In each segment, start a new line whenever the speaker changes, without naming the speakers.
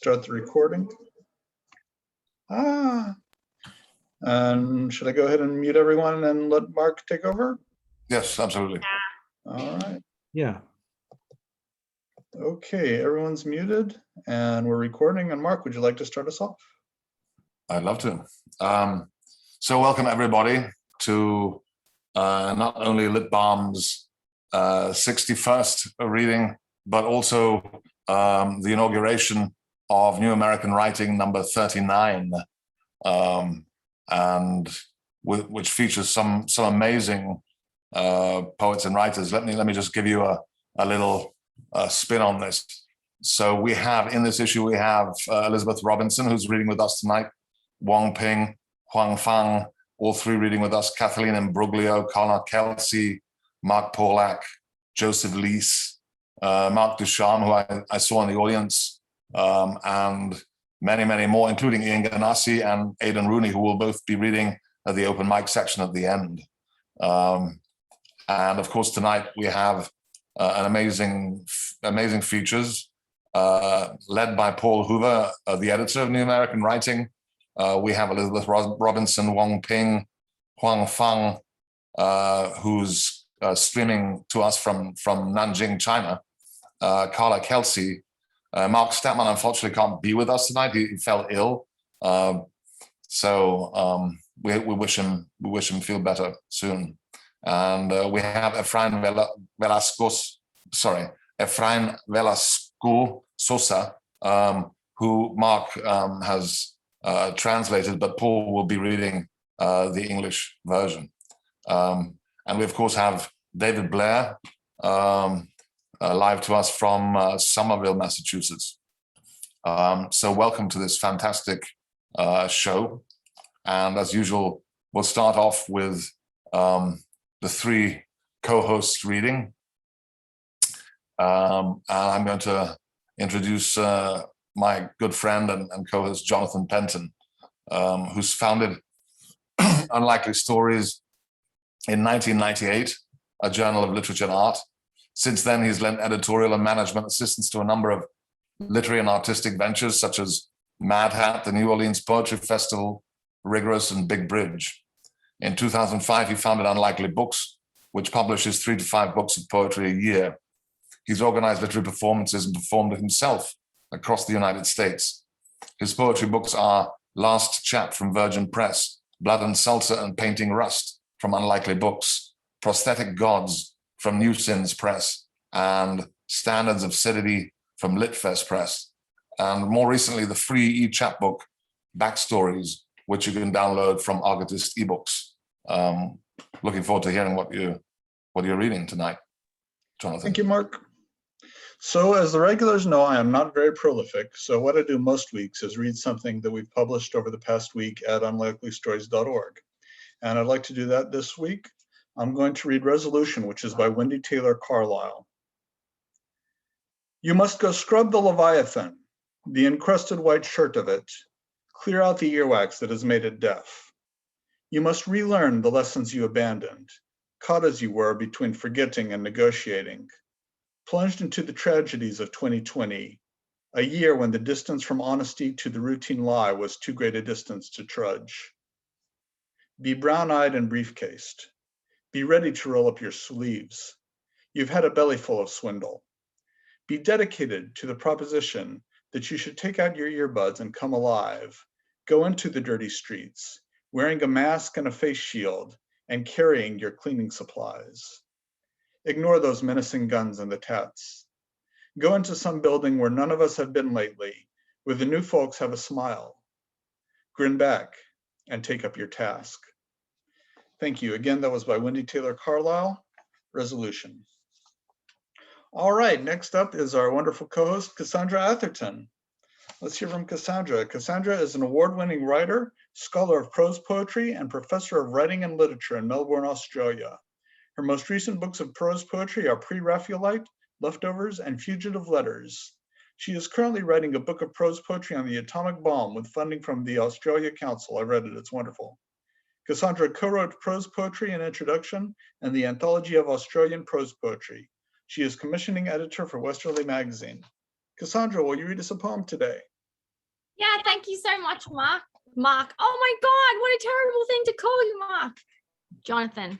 start the recording. And should I go ahead and mute everyone and let Mark take over?
Yes, absolutely.
All right.
Yeah.
Okay, everyone's muted and we're recording. And Mark, would you like to start us off?
I'd love to. So welcome everybody to not only Lit Balm's 61st reading, but also the inauguration of New American Writing number 39, and which features some amazing poets and writers. Let me just give you a little spin on this. So we have in this issue, we have Elizabeth Robinson, who's reading with us tonight, Wang Ping, Huang Fan, all three reading with us, Kathleen Imbruglio, Karla Kelsey, Mark Paulak, Joseph Lees, Mark Ducharme, who I saw in the audience, and many, many more, including Ian Ganassi and Aidan Rooney, who will both be reading at the open mic section at the end. And of course, tonight we have an amazing features led by Paul Hoover, the editor of New American Writing. We have Elizabeth Robinson, Wang Ping, Huang Fan, who's streaming to us from Nanjing, China. Karla Kelsey. Mark Statman unfortunately can't be with us tonight. He fell ill, so we wish him feel better soon. And we have Efrain Velasco Sosa, who Mark has translated, but Paul will be reading the English version. And we of course have David Blair, live to us from Somerville, Massachusetts. So welcome to this fantastic show. And as usual, we'll start off with the three co-hosts reading. And I'm going to introduce my good friend and co-host, Jonathan Penton, who's founded Unlikely Stories in 1998, a journal of literature and art. Since then, he's lent editorial and management assistance to a number of literary and artistic ventures, such as Mad Hat, the New Orleans Poetry Festival, Rigorous, and Big Bridge. In 2005, he founded Unlikely Books, which publishes 3 to 5 books of poetry a year. He's organized literary performances and performed himself across the United States. His poetry books are Last Chap from Virgin Press, Blood and Salsa and Painting Rust from Unlikely Books, Prosthetic Gods from New Sins Press, and Standards of Acidity from Litfest Press. And more recently, the free e-chapbook, Backstories, which you can download from Argotist eBooks. Looking forward to hearing what you're reading tonight, Jonathan.
Thank you, Mark. So as the regulars know, I am not very prolific. So what I do most weeks is read something that we've published over the past week at unlikelystories.org. And I'd like to do that this week. I'm going to read Resolution, which is by Wendy Taylor Carlisle. You must go scrub the Leviathan, the encrusted white shirt of it, clear out the earwax that has made it deaf. You must relearn the lessons you abandoned, caught as you were between forgetting and negotiating, plunged into the tragedies of 2020, a year when the distance from honesty to the routine lie was too great a distance to trudge. Be brown-eyed and briefcased. Be ready to roll up your sleeves. You've had a belly full of swindle. Be dedicated to the proposition that you should take out your earbuds and come alive, go into the dirty streets, wearing a mask and a face shield, and carrying your cleaning supplies. Ignore those menacing guns and the tats. Go into some building where none of us have been lately, where the new folks have a smile. Grin back and take up your task. Thank you. Again, that was by Wendy Taylor Carlisle, Resolution. All right, next up is our wonderful co-host, Cassandra Atherton. Let's hear from Cassandra. Cassandra is an award-winning writer, scholar of prose poetry, and professor of writing and literature in Melbourne, Australia. Her most recent books of prose poetry are Pre-Raphaelite, Leftovers, and Fugitive Letters. She is currently writing a book of prose poetry on the atomic bomb with funding from the Australia Council. I read it, it's wonderful. Cassandra co-wrote Prose Poetry and Introduction and the Anthology of Australian Prose Poetry. She is commissioning editor for Westerly Magazine. Cassandra, will you read us a poem today?
Yeah, thank you so much, Mark. Mark, oh my God, what a terrible thing to call you, Mark. Jonathan.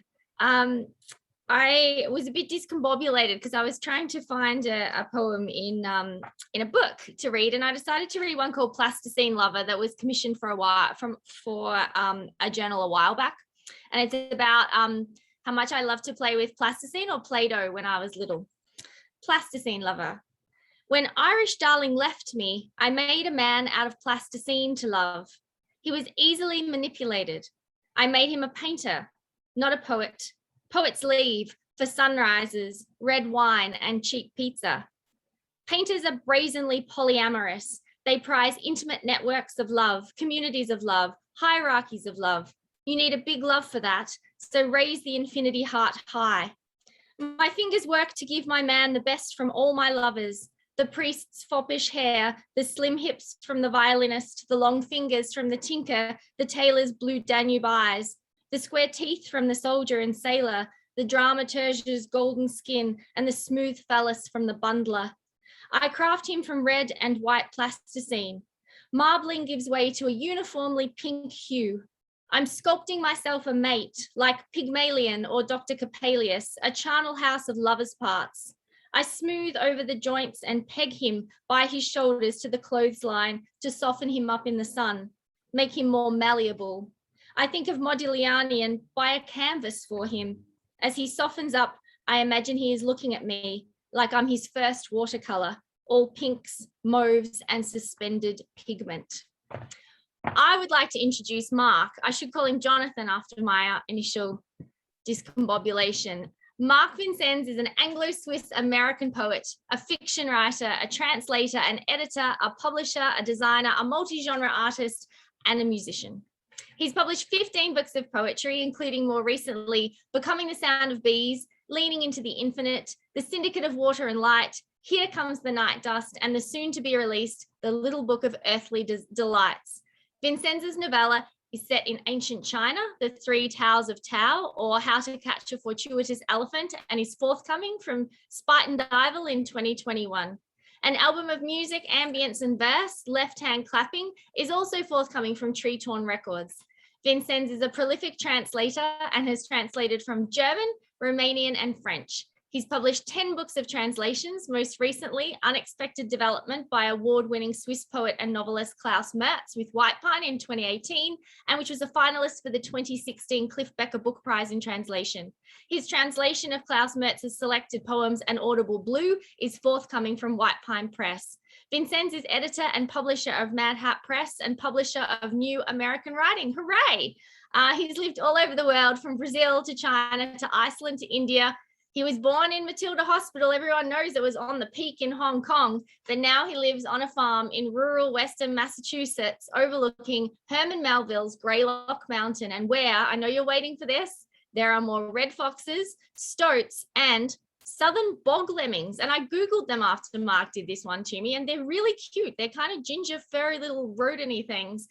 I was a bit discombobulated because I was trying to find a poem in a book to read, and I decided to read one called Plasticine Lover that was commissioned for a journal a while back, and it's about how much I love to play with plasticine or Play-Doh when I was little. Plasticine Lover. When Irish darling left me, I made a man out of plasticine to love. He was easily manipulated. I made him a painter, not a poet. Poets leave for sunrises, red wine, and cheap pizza. Painters are brazenly polyamorous. They prize intimate networks of love, communities of love, hierarchies of love. You need a big love for that, so raise the infinity heart high. My fingers work to give my man the best from all my lovers, the priest's foppish hair, the slim hips from the violinist, the long fingers from the tinker, the tailor's blue Danube eyes, the square teeth from the soldier and sailor, the dramaturge's golden skin, and the smooth phallus from the bundler. I craft him from red and white plasticine. Marbling gives way to a uniformly pink hue. I'm sculpting myself a mate, like Pygmalion or Dr. Coppelius, a charnel house of lovers' parts. I smooth over the joints and peg him by his shoulders to the clothesline to soften him up in the sun, make him more malleable. I think of Modigliani and buy a canvas for him. As he softens up, I imagine he is looking at me like I'm his first watercolor, all pinks, mauves, and suspended pigment. I would like to introduce Mark. I should call him Jonathan after my initial discombobulation. Mark Vincennes is an Anglo-Swiss American poet, a fiction writer, a translator, an editor, a publisher, a designer, a multi-genre artist, and a musician. He's published 15 books of poetry, including more recently, Becoming the Sound of Bees, Leaning into the Infinite, The Syndicate of Water and Light, Here Comes the Night Dust, and the soon-to-be-released The Little Book of Earthly Delights. Vincennes' novella is set in ancient China, The Three Towers of Tao, or How to Catch a Fortuitous Elephant, and is forthcoming from Spite and Dival in 2021. An album of music, ambience, and verse, Left Hand Clapping, is also forthcoming from Tree Torn Records. Vincennes is a prolific translator and has translated from German, Romanian, and French. He's published 10 books of translations, most recently Unexpected Development by award-winning Swiss poet and novelist Klaus Mertz with White Pine in 2018, and which was a finalist for the 2016 Cliff Becker Book Prize in Translation. His translation of Klaus Mertz's selected poems, An Audible Blue, is forthcoming from White Pine Press. Vincennes is editor and publisher of Mad Hat Press and publisher of New American Writing. Hooray! He's lived all over the world, from Brazil to China to Iceland to India. He was born in Matilda Hospital. Everyone knows it was on the peak in Hong Kong, but now he lives on a farm in rural Western Massachusetts, overlooking Herman Melville's Greylock Mountain, and where, I know you're waiting for this, there are more red foxes, stoats, and southern bog lemmings. And I Googled them after Mark did this one to me, and they're really cute. They're kind of ginger, furry little rodent-y things.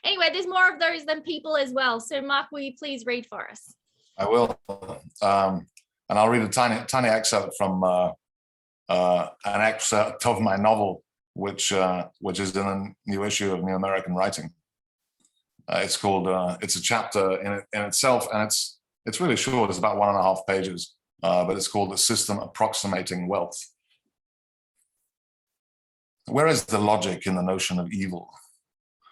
Anyway, there's more of those than people as well. So Mark, will you please read for us?
I will. And I'll read a tiny excerpt from an excerpt of my novel, which is in a new issue of New American Writing. It's called, it's a chapter in itself, and it's really short. It's about 1.5 pages, but it's called The System Approximating Wealth. Where is the logic in the notion of evil?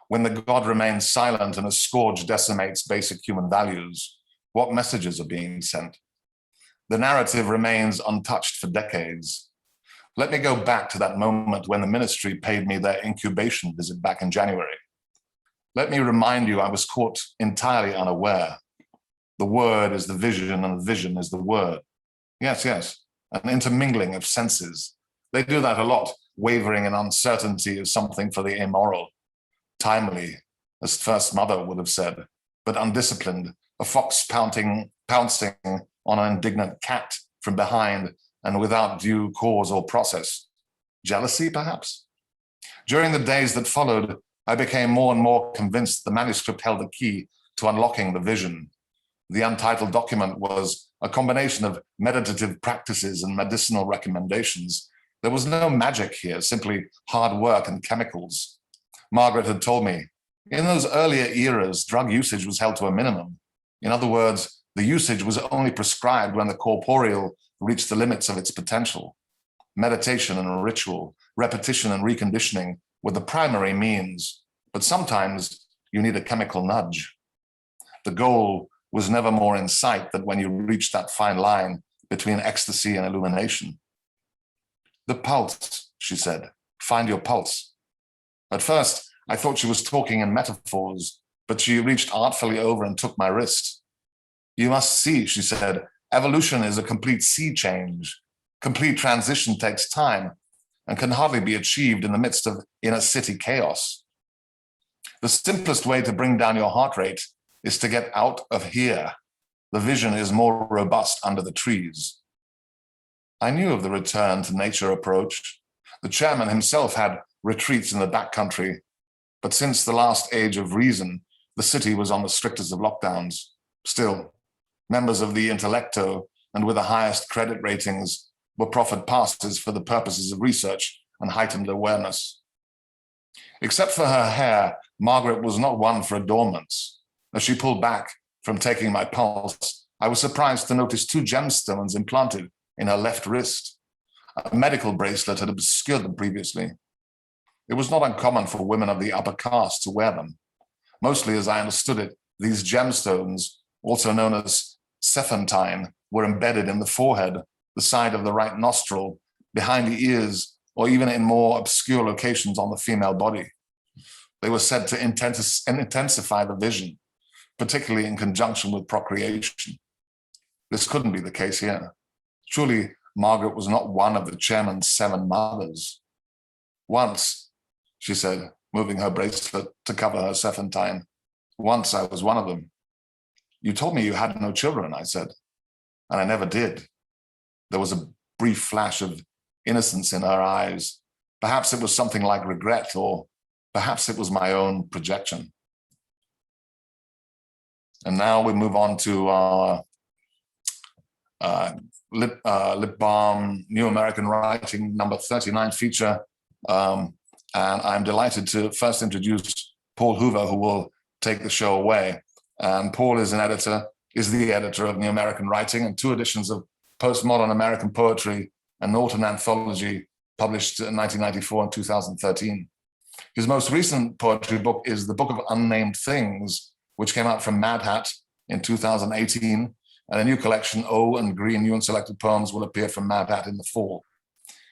When the God remains silent and a scourge decimates basic human values, what messages are being sent? The narrative remains untouched for decades. Let me go back to that moment when the ministry paid me their incubation visit back in January. Let me remind you, I was caught entirely unaware. The word is the vision, and the vision is the word. Yes, an intermingling of senses. They do that a lot, wavering in uncertainty of something for the immoral. Timely, as First Mother would have said, but undisciplined, a fox pouncing on an indignant cat from behind and without due cause or process. Jealousy, perhaps? During the days that followed, I became more and more convinced the manuscript held the key to unlocking the vision. The untitled document was a combination of meditative practices and medicinal recommendations. There was no magic here, simply hard work and chemicals. Margaret had told me, in those earlier eras, drug usage was held to a minimum. In other words, the usage was only prescribed when the corporeal reached the limits of its potential. Meditation and ritual, repetition and reconditioning were the primary means, but sometimes you need a chemical nudge. The goal was never more in sight than when you reached that fine line between ecstasy and illumination. The pulse, she said, find your pulse. At first, I thought she was talking in metaphors, but she reached artfully over and took my wrist. You must see, she said, evolution is a complete sea change. Complete transition takes time and can hardly be achieved in the midst of inner city chaos. The simplest way to bring down your heart rate is to get out of here. The vision is more robust under the trees. I knew of the return to nature approach. The chairman himself had retreats in the backcountry, but since the last age of reason, the city was on the strictest of lockdowns. Still, members of the intellecto and with the highest credit ratings were proffered passes for the purposes of research and heightened awareness. Except for her hair, Margaret was not one for adornments. As she pulled back from taking my pulse, I was surprised to notice 2 gemstones implanted in her left wrist. A medical bracelet had obscured them previously. It was not uncommon for women of the upper caste to wear them. Mostly, as I understood it, these gemstones, also known as cephentine, were embedded in the forehead, the side of the right nostril, behind the ears, or even in more obscure locations on the female body. They were said to intensify the vision, particularly in conjunction with procreation. This couldn't be the case here. Surely Margaret was not one of the chairman's 7 mothers. Once, she said, moving her bracelet to cover her cephentine, once I was one of them. You told me you had no children, I said, and I never did. There was a brief flash of innocence in her eyes. Perhaps it was something like regret, or perhaps it was my own projection. And now we move on to our Lit Balm New American Writing number 39 feature. And I'm delighted to first introduce Paul Hoover, who will take the show away. And Paul is the editor of New American Writing and 2 editions of Postmodern American Poetry, an Norton anthology published in 1994 and 2013. His most recent poetry book is The Book of Unnamed Things, which came out from Mad Hat in 2018, and a new collection, O and Green New and Selected Poems, will appear from Mad Hat in the fall.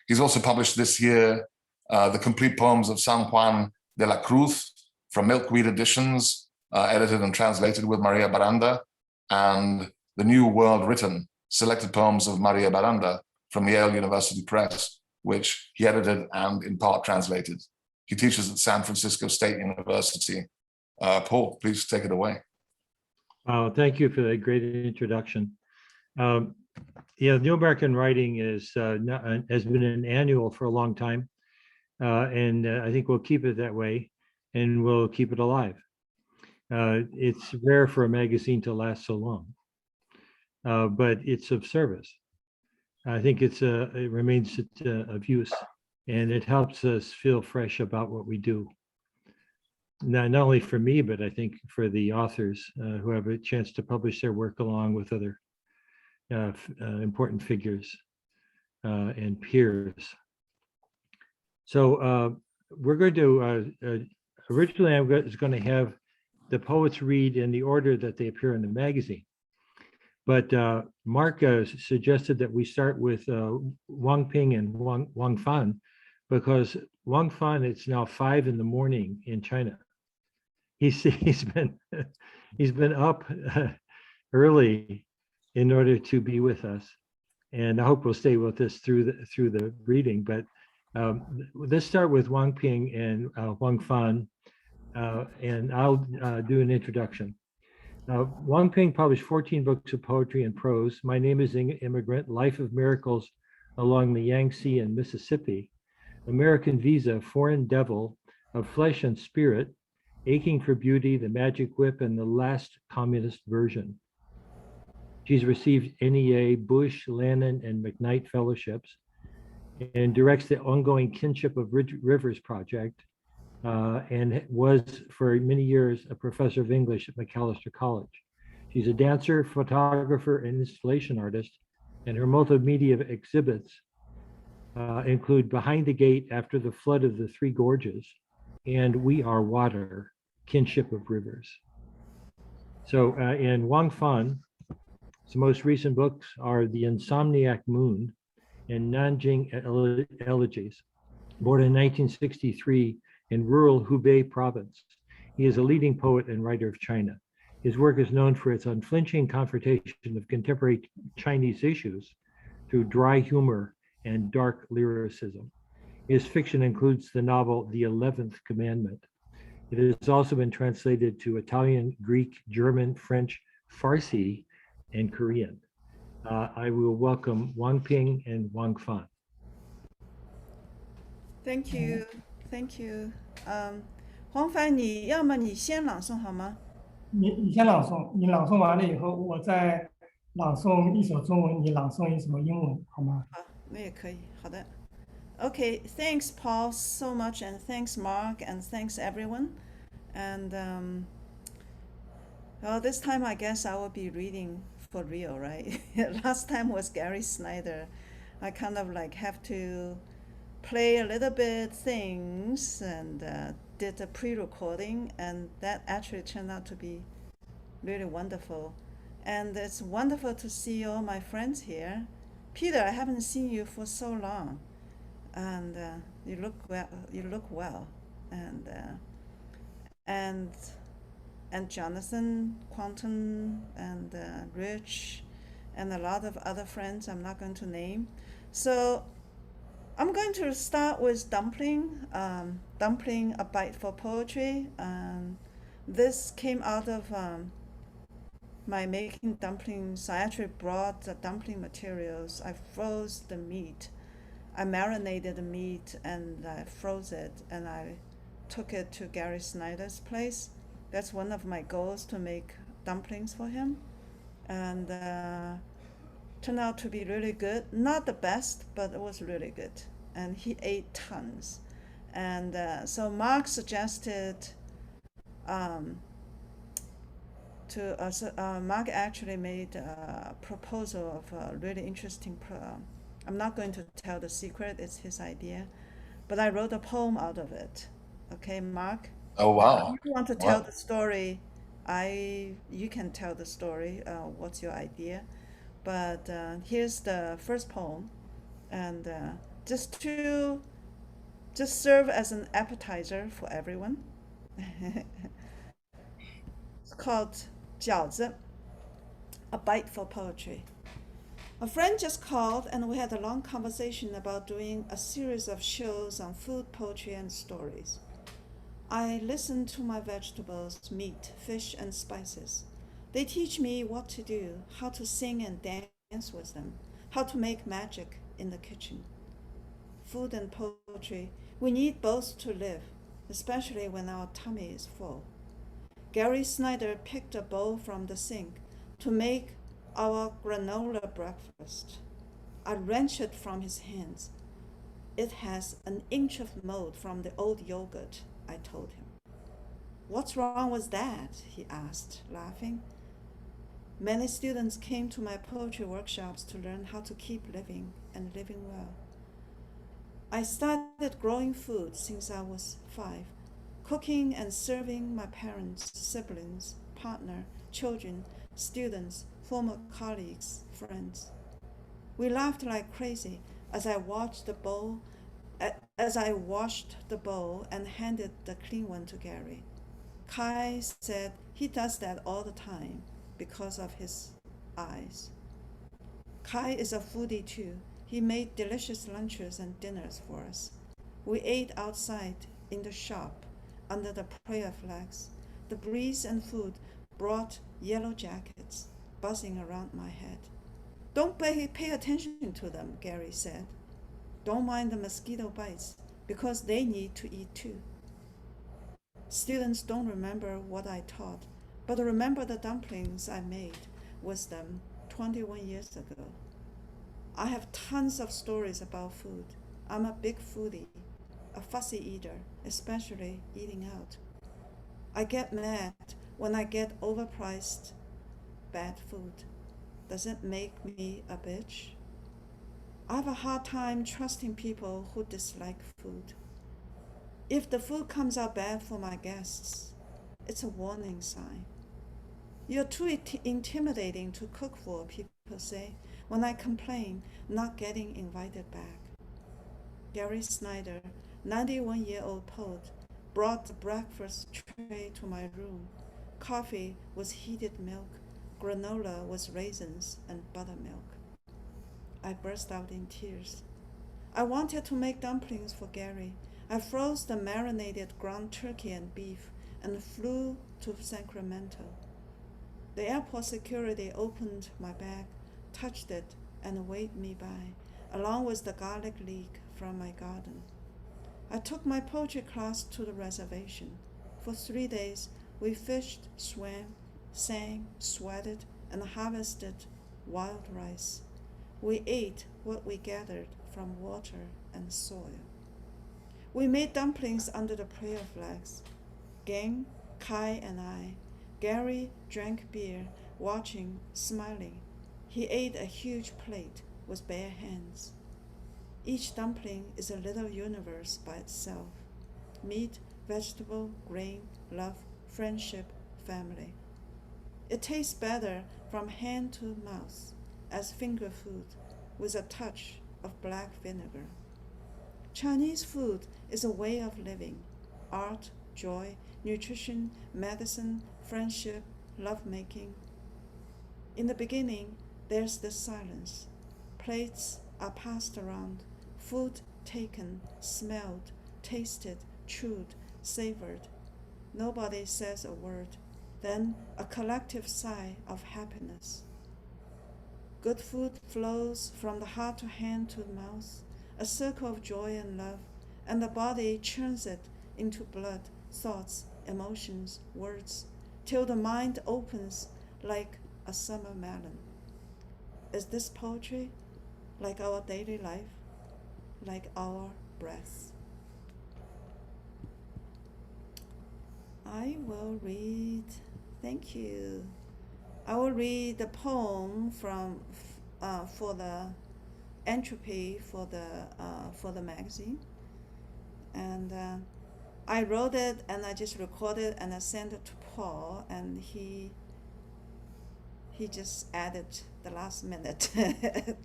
He's also published this year the complete poems of San Juan de la Cruz from Milkweed Editions, edited and translated with Maria Baranda, and the New World Written, selected poems of Maria Baranda from Yale University Press, which he edited and in part translated. He teaches at San Francisco State University. Paul, please take it away.
Thank you for that great introduction. New American Writing has been an annual for a long time, and I think we'll keep it that way, and we'll keep it alive. It's rare for a magazine to last so long, but it's of service. I think it remains of use, and it helps us feel fresh about what we do. Not only for me, but I think for the authors who have a chance to publish their work along with other important figures and peers. So we're going to, originally I was going to have the poets read in the order that they appear in the magazine. But Mark suggested that we start with Wang Ping and Huang Fan, because Huang Fan, it's now 5 a.m. in China. He's been up early in order to be with us, and I hope we'll stay with us through the reading. But let's start with Wang Ping and Huang Fan, and I'll do an introduction. Wang Ping published 14 books of poetry and prose. My Name is Immigrant, Life of Miracles Along the Yangtze and Mississippi, American Visa, Foreign Devil, Of Flesh and Spirit, Aching for Beauty, The Magic Whip, and The Last Communist Version. She's received NEA, Bush, Lannan, and McKnight fellowships, and directs the ongoing Kinship of Rivers project, and was for many years a professor of English at Macalester College. She's a dancer, photographer, and installation artist, and her multimedia exhibits include Behind the Gate After the Flood of the Three Gorges and We Are Water, Kinship of Rivers. So in Huang Fan, the most recent books are The Insomniac Moon and Nanjing Elegies. Born in 1963 in rural Hubei province, he is a leading poet and writer of China. His work is known for its unflinching confrontation of contemporary Chinese issues through dry humor and dark lyricism. His fiction includes the novel The 11th Commandment. It has also been translated to Italian, Greek, German, French, Farsi, and Korean. I will welcome Wang Ping and Huang Fan.
Thank you, thank you. 黄凡，你要么你先朗诵好吗？
你先朗诵，你朗诵完了以后，我再朗诵一首中文，你朗诵一首英文，好吗？
好，那也可以。好的。Okay, thanks Paul so much, and thanks Mark, and thanks everyone. And well, this time I guess I will be reading for real, right? Last time was Gary Snyder. I kind of like have to play a little bit things and did a pre-recording, and that actually turned out to be really wonderful. And it's wonderful to see all my friends here. Peter, I haven't seen you for so long, and you look well. You look well, and Jonathan, Quentin, and Rich, and a lot of other friends I'm not going to name. So I'm going to start with Dumpling, Dumpling, A Bite for Poetry. This came out of my making dumplings. I actually brought the dumpling materials. I froze the meat. I marinated the meat and I froze it, and I took it to Gary Snyder's place. That's one of my goals, to make dumplings for him. And turned out to be really good. Not the best, but it was really good. And he ate tons. And so Mark suggested Mark actually made a proposal of a really interesting, I'm not going to tell the secret, it's his idea, but I wrote a poem out of it. Okay, Mark?
Oh, wow.
If you want to tell the story, you can tell the story, what's your idea. But here's the first poem, and just serve as an appetizer for everyone. It's called 饺子, A Bite for Poetry. A friend just called, and we had a long conversation about doing a series of shows on food, poetry, and stories. I listen to my vegetables, meat, fish, and spices. They teach me what to do, how to sing and dance with them, how to make magic in the kitchen. Food and poetry, we need both to live, especially when our tummy is full. Gary Snyder picked a bowl from the sink to make our granola breakfast. I wrenched it from his hands. It has an inch of mold from the old yogurt, I told him. What's wrong with that? He asked, laughing. Many students came to my poetry workshops to learn how to keep living and living well. I started growing food since I was 5, cooking and serving my parents, siblings, partner, children, students, former colleagues, friends. We laughed like crazy as I washed the bowl and handed the clean one to Gary. Kai said he does that all the time because of his eyes. Kai is a foodie too. He made delicious lunches and dinners for us. We ate outside in the shop under the prayer flags. The breeze and food brought yellow jackets buzzing around my head. Don't pay attention to them, Gary said. Don't mind the mosquito bites, because they need to eat too. Students don't remember what I taught, but remember the dumplings I made with them 21 years ago. I have tons of stories about food. I'm a big foodie. a fussy eater, especially eating out. I get mad when I get overpriced bad food. Does it make me a bitch? I have a hard time trusting people who dislike food. If the food comes out bad for my guests, it's a warning sign. You're too intimidating to cook for, people say, when I complain not getting invited back. Gary Snyder, 91-year-old poet, brought the breakfast tray to my room. Coffee was heated milk, granola was raisins and buttermilk. I burst out in tears. I wanted to make dumplings for Gary. I froze the marinated ground turkey and beef and flew to Sacramento. The airport security opened my bag, touched it, and waved me by, along with the garlic leek from my garden. I took my poetry class to the reservation. For 3 days, we fished, swam, sang, sweated, and harvested wild rice. We ate what we gathered from water and soil. We made dumplings under the prayer flags. Gang, Kai, and I. Gary drank beer, watching, smiling. He ate a huge plate with bare hands. Each dumpling is a little universe by itself. Meat, vegetable, grain, love, friendship, family. It tastes better from hand to mouth as finger food with a touch of black vinegar. Chinese food is a way of living. Art, joy, nutrition, medicine, friendship, lovemaking. In the beginning, there's the silence. Plates are passed around, food taken, smelled, tasted, chewed, savored. Nobody says a word. Then a collective sigh of happiness. Good food flows from the heart to hand to the mouth, a circle of joy and love, and the body churns it into blood, thoughts, emotions, words, till the mind opens like a summer melon. Is this poetry? Like our daily life? Like our breath? I will read, thank you. I will read the poem from for the entropy for the magazine, and I wrote it and I just recorded and I sent it to Paul, and he just added the last minute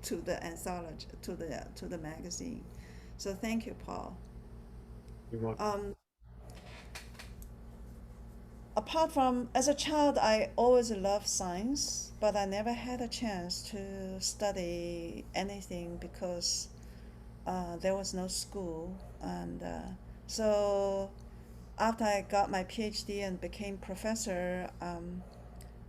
to the anthology, to the magazine. So thank you, Paul.
You're welcome.
Apart from, as a child, I always loved science, but I never had a chance to study anything because there was no school. And so after I got my PhD and became professor,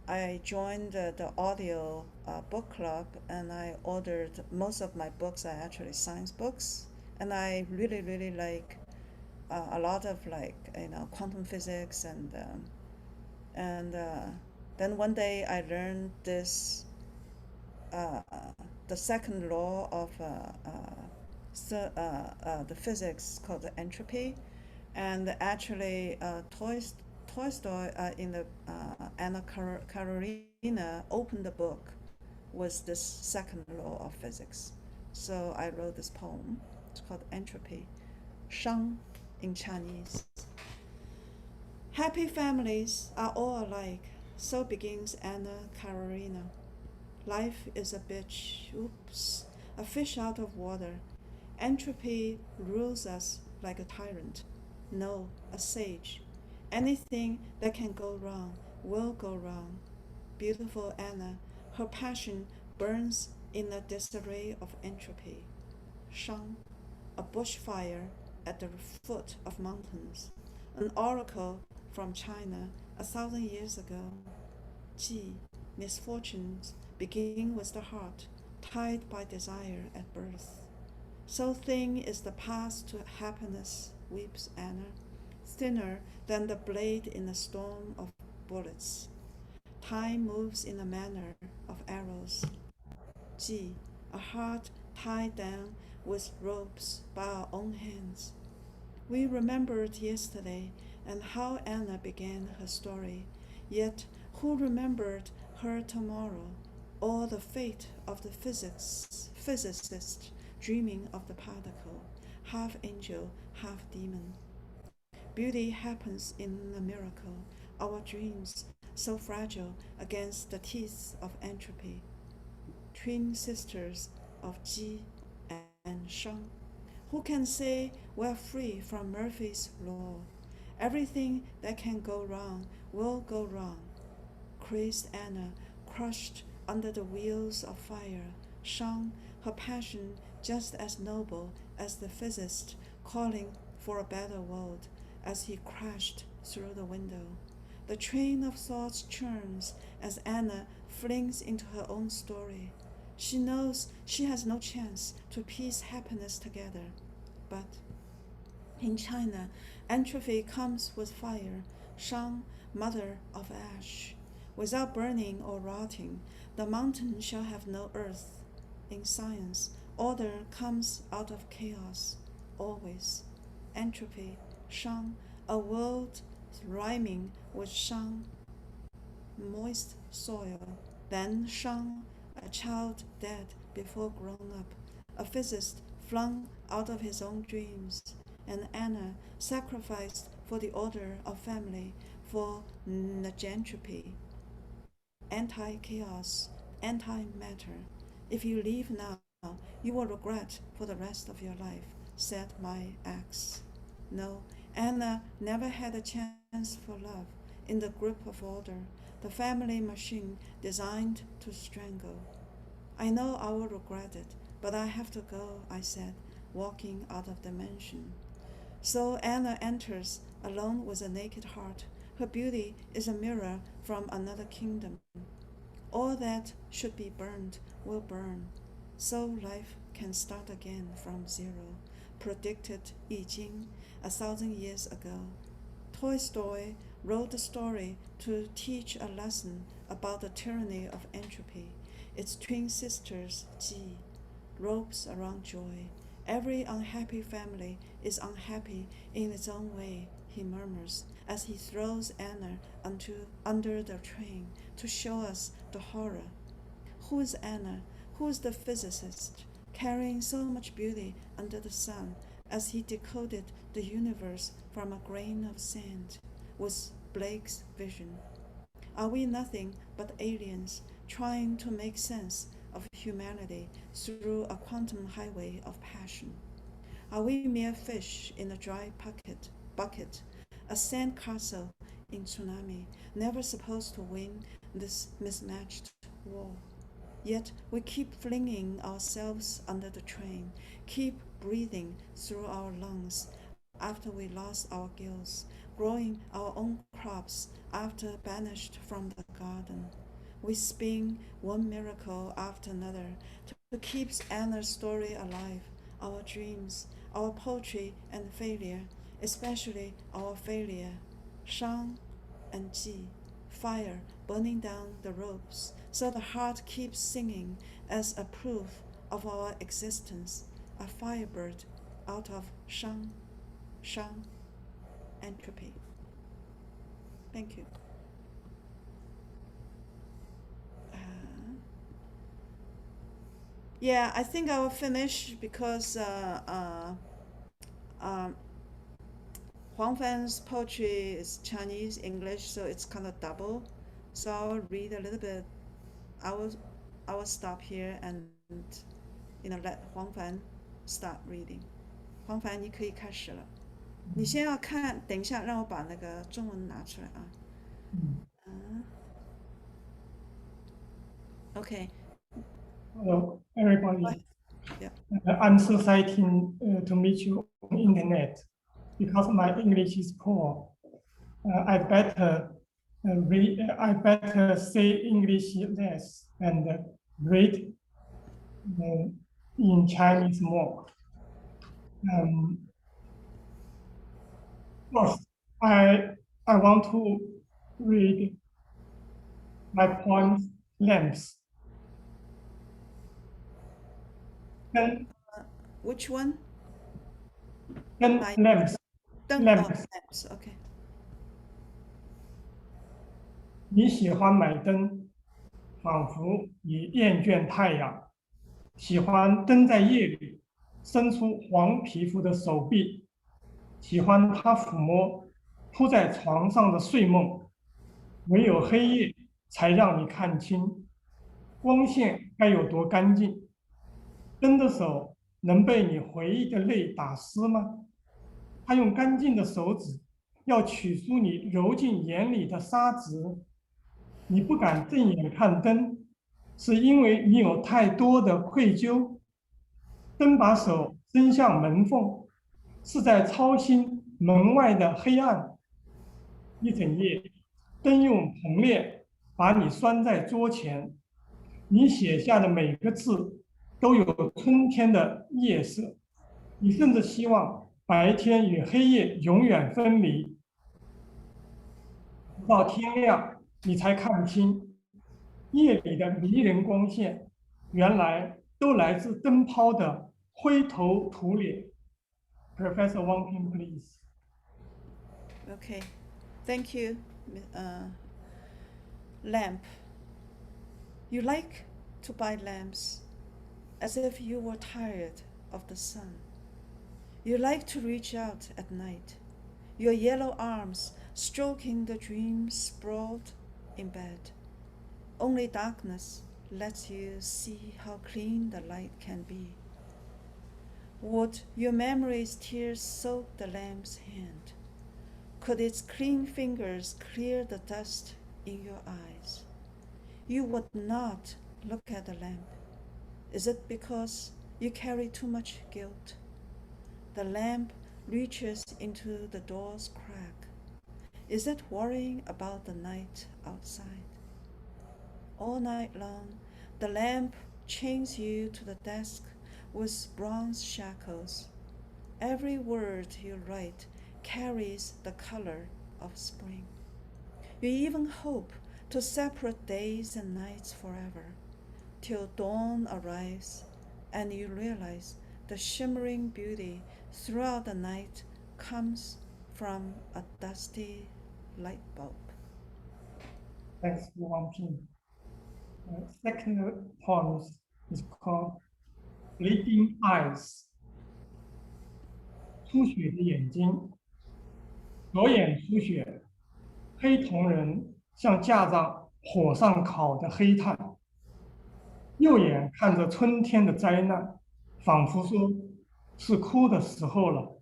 I joined the audio book club, and I ordered, most of my books are actually science books, and I really, really like a lot of quantum physics, and then one day I learned this, the second law of the physics called the entropy, and actually Tolstoy in the Anna Karenina opened the book with this second law of physics. So I wrote this poem. It's called Entropy, Shang in Chinese. Happy families are all alike. So begins Anna Karenina. Life is a bitch, oops, a fish out of water. Entropy rules us like a tyrant. No, a sage. Anything that can go wrong will go wrong. Beautiful Anna, her passion burns in a disarray of entropy. Shang, a bushfire at the foot of mountains, an oracle from China 1,000 years ago. Ji, misfortunes begin with the heart, tied by desire at birth. So thin is the path to happiness, weeps Anna, thinner than the blade in a storm of bullets. Time moves in a manner of arrows. Ji, a heart tied down with ropes by our own hands. We remembered yesterday and how Anna began her story, yet who remembered her tomorrow, or the fate of the physicist dreaming of the particle, half angel, half demon. Beauty happens in a miracle, our dreams so fragile against the teeth of entropy. Twin sisters of Ji and Shang. Who can say we're free from Murphy's law? Everything that can go wrong will go wrong. Crazed Anna, crushed under the wheels of fire, Shang, her passion just as noble as the physicist calling for a better world as he crashed through the window. The train of thoughts churns as Anna flings into her own story. She knows she has no chance to piece happiness together. But in China, entropy comes with fire, Shang, mother of ash. Without burning or rotting, the mountain shall have no earth. In science, order comes out of chaos, always. Entropy, Shang, a world rhyming with Shang, moist soil. Then Shang, a child dead before grown up, a physicist flung out of his own dreams, and Anna sacrificed for the order of family, for negentropy, anti-chaos, anti-matter. If you leave now, you will regret for the rest of your life, said my ex. No, Anna never had a chance for love in the grip of order, the family machine designed to strangle. I know I will regret it, but I have to go, I said, walking out of the mansion. So Anna enters, alone with a naked heart. Her beauty is a mirror from another kingdom. All that should be burned will burn, so life can start again from zero, predicted I Ching 1,000 years ago. Tolstoy wrote the story to teach a lesson about the tyranny of entropy. Its twin sisters, Ji, ropes around joy. Every unhappy family is unhappy in its own way, he murmurs, as he throws Anna under the train to show us the horror. Who is Anna? Who is the physicist, carrying so much beauty under the sun, as he decoded the universe from a grain of sand, was Blake's vision. Are we nothing but aliens trying to make sense of humanity through a quantum highway of passion? Are we mere fish in a dry bucket, a sand castle in tsunami, never supposed to win this mismatched war? Yet we keep flinging ourselves under the train, keep breathing through our lungs after we lost our gills, growing our own crops after banished from the garden. We spin one miracle after another to keep Anna's story alive, our dreams, our poetry and failure, especially our failure. Shang and Ji, fire burning down the ropes, so the heart keeps singing as a proof of our existence, a firebird out of Shang, entropy. Thank you. Yeah, I think I will finish because Huang Fan's poetry is Chinese, English, so it's kind of double. So I'll read a little bit. I will stop here and let Huang Fan start reading. 黄凡，你可以开始了。你先要看，等一下让我把那个中文拿出来啊。Okay.
Hello, everybody.
Yeah.
I'm so excited to meet you on the internet because my English is poor. I better say English less and read in Chinese more. First, I want to read my poem Lamps.
Which one?
Lamps.
灯
Lamps.
lamps. OK，
你喜欢买灯，仿佛已厌倦太阳，喜欢灯在夜里伸出黄皮肤的手臂，喜欢它抚摸铺在床上的睡梦。唯有黑夜才让你看清光线该有多干净。灯的手能被你回忆的泪打湿吗？他用干净的手指要取出你揉进眼里的沙子。你不敢正眼看灯，是因为你有太多的愧疚。灯把手伸向门缝，是在操心门外的黑暗。一整夜，灯用铜链把你拴在桌前，你写下的每个字都有春天的夜色。你甚至希望白天与黑夜永远分离，直到天亮，你才看清夜里的迷人光线，原来都来自灯泡的灰头土脸。Professor Wang Ping, please.
OK, thank you, lamp. You like to buy lamps as if you were tired of the sun. You like to reach out at night, your yellow arms stroking the dreams sprawled in bed. Only darkness lets you see how clean the light can be. Would your memory's tears soak the lamp's hand? Could its clean fingers clear the dust in your eyes? You would not look at the lamp. Is it because you carry too much guilt? The lamp reaches into the door's crack. Is it worrying about the night outside? All night long, the lamp chains you to the desk with bronze shackles. Every word you write carries the color of spring. You even hope to separate days and nights forever, till dawn arrives and you realize the shimmering beauty throughout the night comes from a dusty light bulb.
Thanks, Wang Ping. Second poem is called Bleeding Eyes. 出血的眼睛，左眼出血，黑瞳仁像架在火上烤的黑炭；右眼看着春天的灾难，仿佛说是哭的时候了。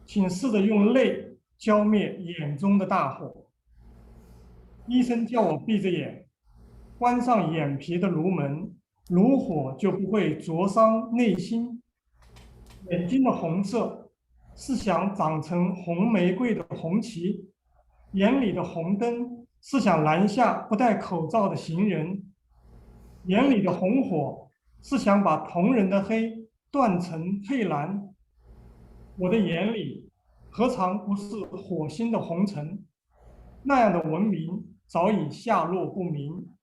请试着用泪浇灭眼中的大火。医生叫我闭着眼，关上眼皮的炉门，炉火就不会灼伤内心。眼睛的红色是想长成红玫瑰的红旗，眼里的红灯是想拦下不戴口罩的行人，眼里的红火是想把瞳仁的黑断成翠蓝。我的眼里何尝不是火星的红尘？那样的文明早已下落不明。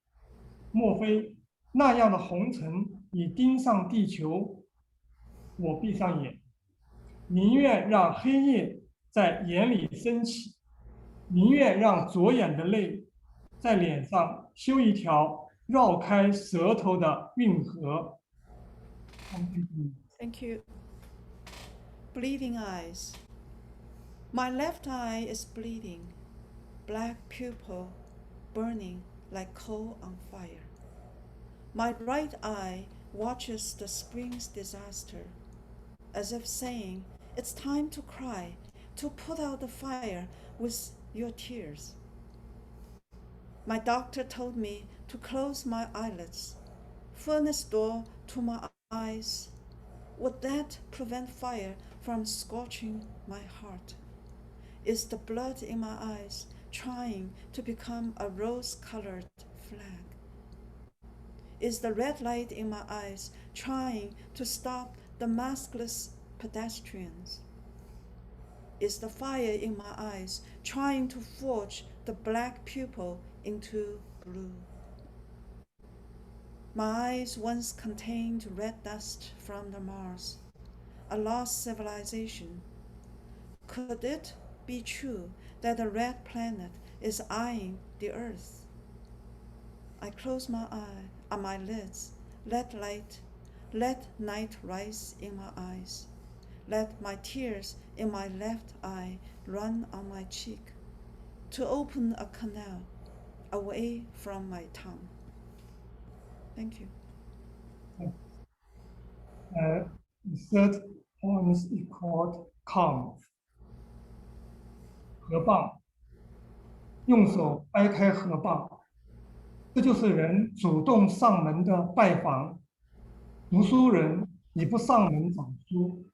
莫非那样的红尘已盯上地球？我闭上眼，宁愿让黑夜在眼里升起，宁愿让左眼的泪在脸上修一条绕开舌头的运河。
Thank you. Bleeding eyes. My left eye is bleeding, black pupil burning like coal on fire. My right eye watches the spring's disaster, as if saying, it's time to cry, to put out the fire with your tears. My doctor told me to close my eyelids, furnace door to my eyes. Would that prevent fire from scorching my heart? Is the blood in my eyes trying to become a rose-colored flag? Is the red light in my eyes trying to stop the maskless pedestrians? Is the fire in my eyes trying to forge the black pupil into blue? My eyes once contained red dust from the Mars, a lost civilization. Could it be true that the red planet is eyeing the Earth? I close my my lids. Let night rise in my eyes. Let my tears in my left eye run on my cheek, to open a canal away from my tongue. Thank you.
The third poem is called Calm. 河蚌，用手掰开河蚌，这就是人主动上门的拜访。读书人你不上门找书，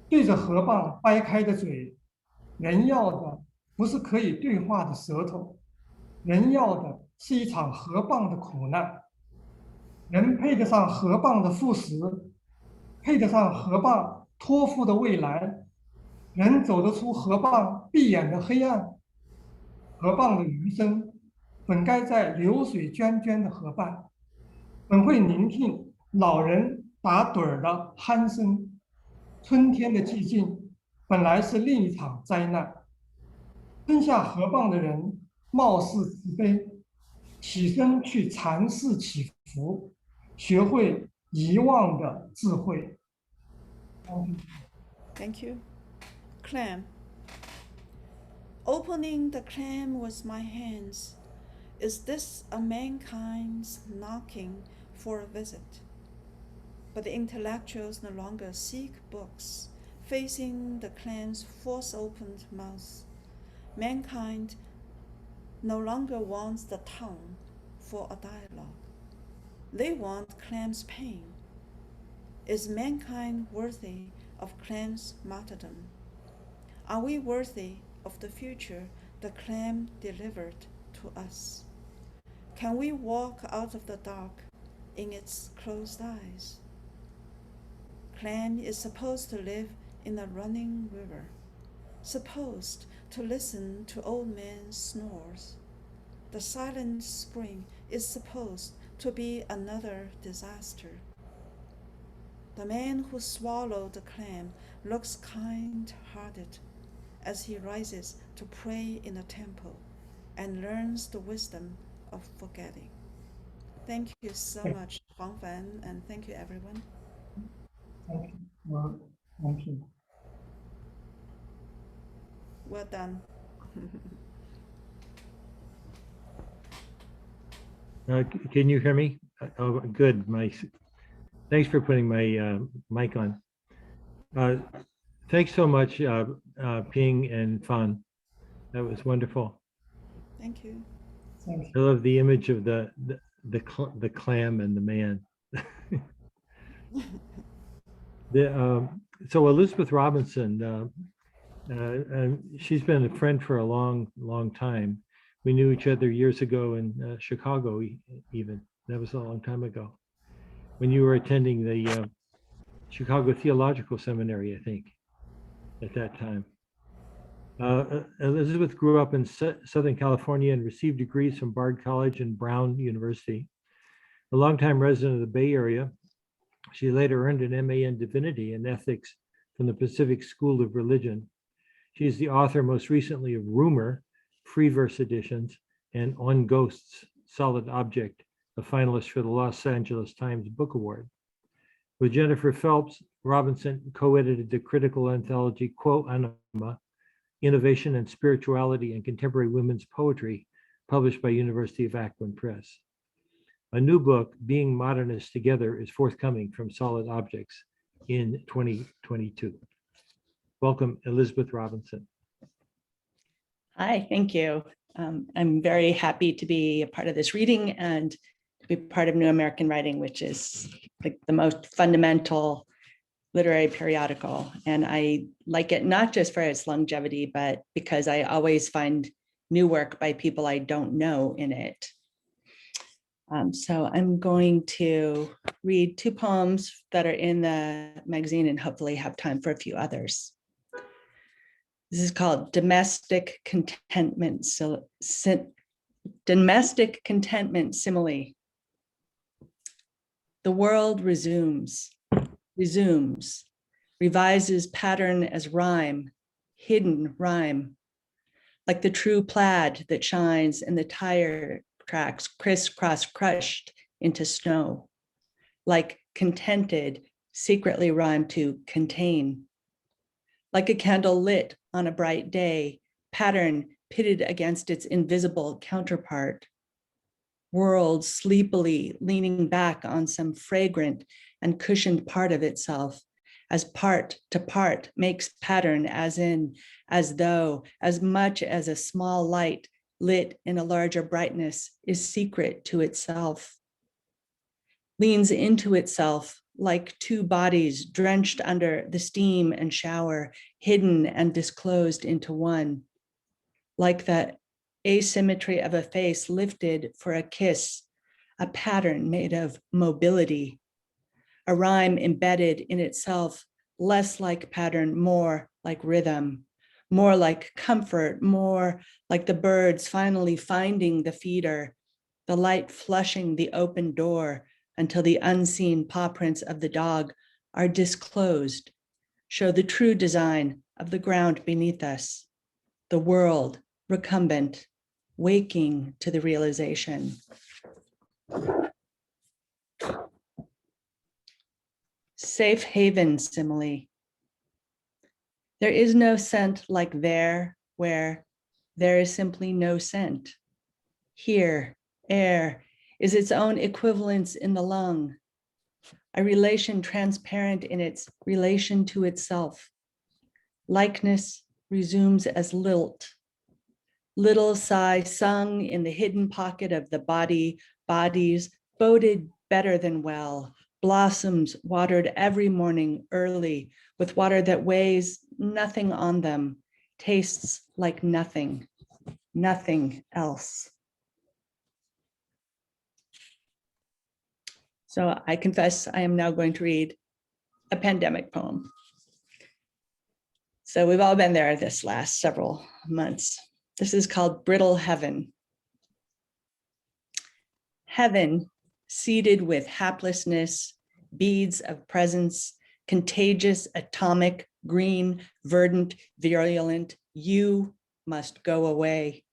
对着河蚌掰开的嘴，人要的不是可以对话的舌头，人要的是一场河蚌的苦难。人配得上河蚌的副食，配得上河蚌托付的未来。人走得出河蚌闭眼的黑暗，河蚌的余生本该在流水涓涓的河畔，本会聆听老人打盹儿的鼾声。春天的寂静本来是另一场灾难。吞下河蚌的人貌似慈悲，起身去禅寺祈福，学会遗忘的智慧。
Thank you. Clam. Opening the clam with my hands, is this a mankind's knocking for a visit? But the intellectuals no longer seek books, facing the clam's force-opened mouth. Mankind no longer wants the tongue for a dialogue. They want clam's pain. Is mankind worthy of clam's martyrdom? Are we worthy of the future the clam delivered to us? Can we walk out of the dark in its closed eyes? Clam is supposed to live in a running river, supposed to listen to old men's snores. The silent spring is supposed to be another disaster. The man who swallowed the clam looks kind-hearted as he rises to pray in the temple and learns the wisdom of forgetting. Thank you so much, Huang Fan, and thank you, everyone.
Thank you. Thank you.
Well done.
Can you hear me? Oh, good. Thanks for putting my mic on. Thanks so much, Ping and Fan. That was wonderful.
Thank you.
Thank
I
you.
love the image of the clam and the man. So Elizabeth Robinson, she's been a friend for a long time. We knew each other years ago in Chicago, even. That was a long time ago, when you were attending the Chicago Theological Seminary, I think, at that time. Elizabeth grew up in Southern California and received degrees from Bard College and Brown University. A longtime resident of the Bay Area, she later earned an MA in Divinity and Ethics from the Pacific School of Religion. She is the author most recently of Rumor, Free Verse Editions, and On Ghosts, Solid Object, a finalist for the Los Angeles Times Book Award. With Jennifer Phelps, Robinson co-edited the critical anthology Quo Anima, Innovation and Spirituality in Contemporary Women's Poetry, published by University of Akron Press. A new book, Being Modernists Together, is forthcoming from Solid Objects in 2022. Welcome, Elizabeth Robinson.
Hi, thank you. I'm very happy to be a part of this reading and to be part of New American Writing, which is like the most fundamental literary periodical. And I like it not just for its longevity, but because I always find new work by people I don't know in it. So I'm going to read two poems that are in the magazine and hopefully have time for a few others. This is called Domestic Contentment Simile. The world resumes, revises pattern as rhyme, hidden rhyme, like the true plaid that shines in the tire tracks crisscross crushed into snow, like contented secretly rhyme to contain, like a candle lit on a bright day, pattern pitted against its invisible counterpart, world sleepily leaning back on some fragrant and cushioned part of itself, as part to part makes pattern as in, as though, as much as a small light lit in a larger brightness is secret to itself, leans into itself like two bodies drenched under the steam and shower, hidden and disclosed into one, like the asymmetry of a face lifted for a kiss, a pattern made of mobility, a rhyme embedded in itself, less like pattern, more like rhythm, more like comfort, more like the birds finally finding the feeder, the light flushing the open door until the unseen paw prints of the dog are disclosed, show the true design of the ground beneath us, the world recumbent, waking to the realization. Safe haven simile. There is no scent like there, where there is simply no scent. Here, air is its own equivalence in the lung, a relation transparent in its relation to itself. Likeness resumes as lilt. Little sigh sung in the hidden pocket of the body, bodies boded better than well, blossoms watered every morning early with water that weighs nothing on them, tastes like nothing, nothing else. So I confess I am now going to read a pandemic poem. So we've all been there this last several months. This is called Brittle Heaven. Heaven, seeded with haplessness, beads of presence, contagious, atomic, green, verdant, virulent, you must go away.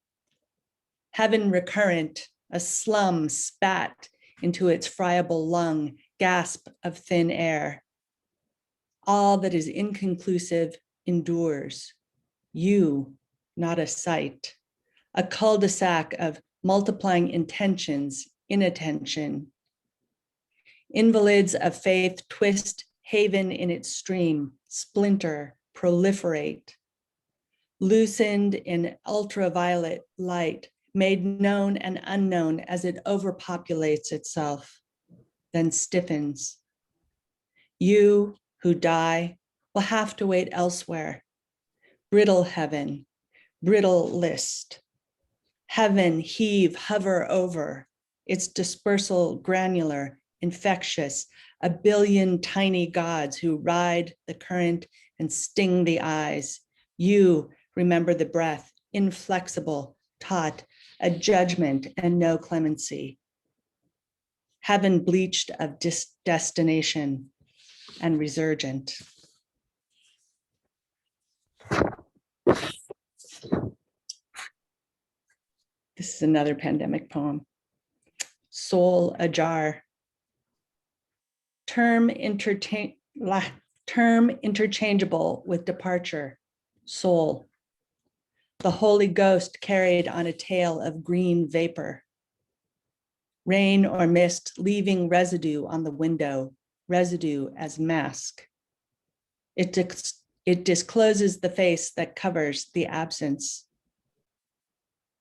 Heaven recurrent, a slum spat into its friable lung, gasp of thin air. All that is inconclusive endures. You, not a sight, a cul-de-sac of multiplying intentions, inattention. Invalids of faith twist haven in its stream, splinter, proliferate. Loosened in ultraviolet light, made known and unknown as it overpopulates itself, then stiffens. You who die will have to wait elsewhere. Brittle heaven, brittle list. Heaven heave, hover over, its dispersal granular, infectious, a billion tiny gods who ride the current and sting the eyes. You remember the breath, inflexible, taut, a judgment and no clemency. Heaven bleached of destination and resurgent. This is another pandemic poem. Soul ajar. Term interchangeable with departure, soul. The Holy Ghost carried on a tail of green vapor. Rain or mist leaving residue on the window, residue as mask. It discloses the face that covers the absence.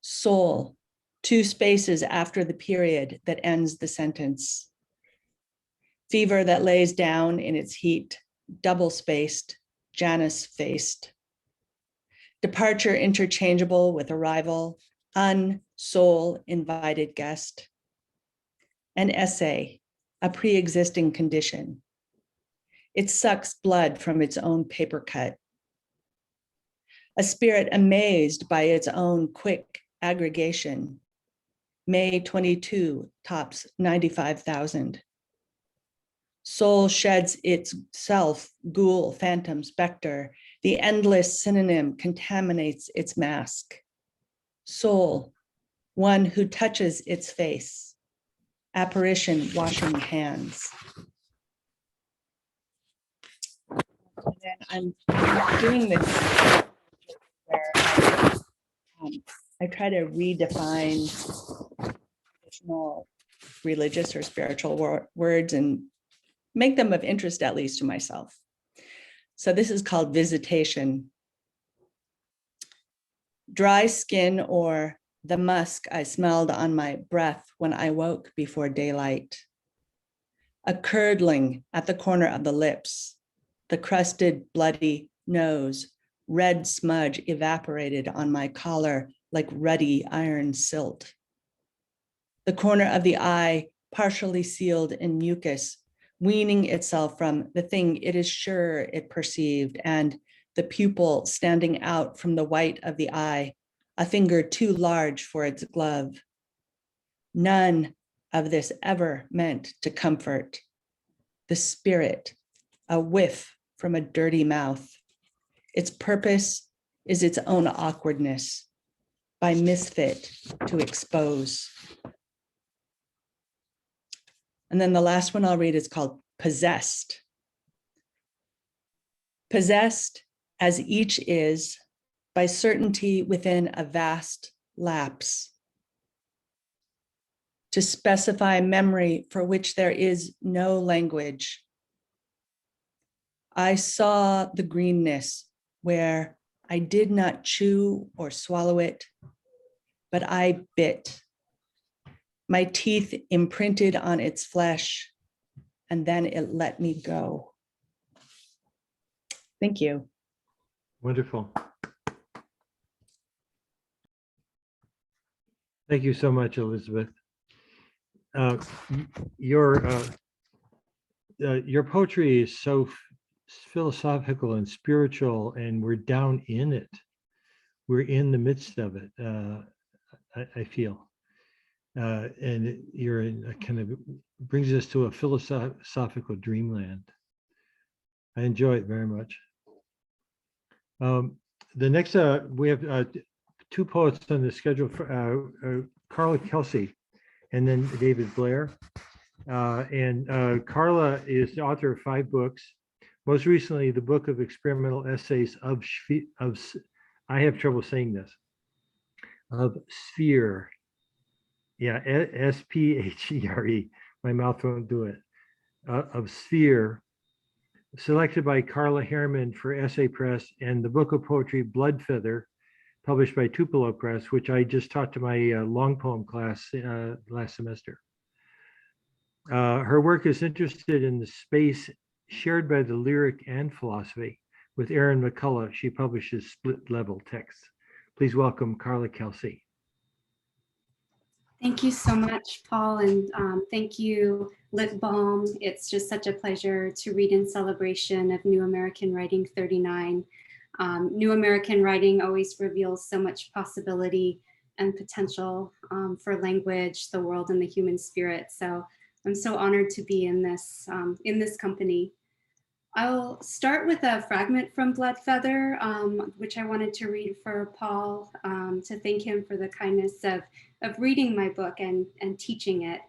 Soul, 2 spaces after the period that ends the sentence. Fever that lays down in its heat, double-spaced, Janus-faced. Departure interchangeable with arrival, unsoul invited guest. An essay, a pre-existing condition. It sucks blood from its own paper cut. A spirit amazed by its own quick aggregation. May 22 tops 95,000. Soul sheds itself, ghoul, phantom, specter, The endless synonym contaminates its mask. Soul, one who touches its face. Apparition washing hands. And then I'm doing this where I try to redefine traditional religious or spiritual words and make them of interest, at least to myself. So this is called Visitation. Dry skin, or the musk I smelled on my breath when I woke before daylight. A curdling at the corner of the lips, the crusted, bloody nose, red smudge evaporated on my collar like ruddy iron silt. The corner of the eye partially sealed in mucus, weaning itself from the thing it is sure it perceived, and the pupil standing out from the white of the eye, a finger too large for its glove. None of this ever meant to comfort. The spirit, a whiff from a dirty mouth. Its purpose is its own awkwardness, by misfit to expose. And then the last one I'll read is called Possessed. Possessed as each is by certainty within a vast lapse. To specify memory for which there is no language. I saw the greenness where I did not chew or swallow it, but I bit. My teeth imprinted on its flesh, and then it let me go. Thank you.
Wonderful. Thank you so much, Elizabeth. Your poetry is so philosophical and spiritual, and we're down in it. We're in the midst of it, I feel. And you're in a kind of, brings us to a philosophical dreamland. I enjoy it very much. The next, we have two poets on the schedule, for Karla Kelsey and then David Blair. Karla is the author of 5 books. Most recently, the book of experimental essays of I have trouble saying this, of Sphere. Yeah, S-P-H-E-R-E. My mouth won't do it. Of Sphere, selected by Carla Harriman for Essay Press, and the book of poetry Blood Feather, published by Tupelo Press, which I just taught to my long poem class last semester. Her work is interested in the space shared by the lyric and philosophy. With Erin McCullough, she publishes split level texts. Please welcome Karla Kelsey.
Thank you so much, Paul, and thank you, Lit Balm. It's just such a pleasure to read in celebration of New American Writing 39. New American writing always reveals so much possibility and potential for language, the world, and the human spirit. So I'm so honored to be in this company. I'll start with a fragment from Blood Feather, which I wanted to read for Paul, to thank him for the kindness of reading my book and teaching it,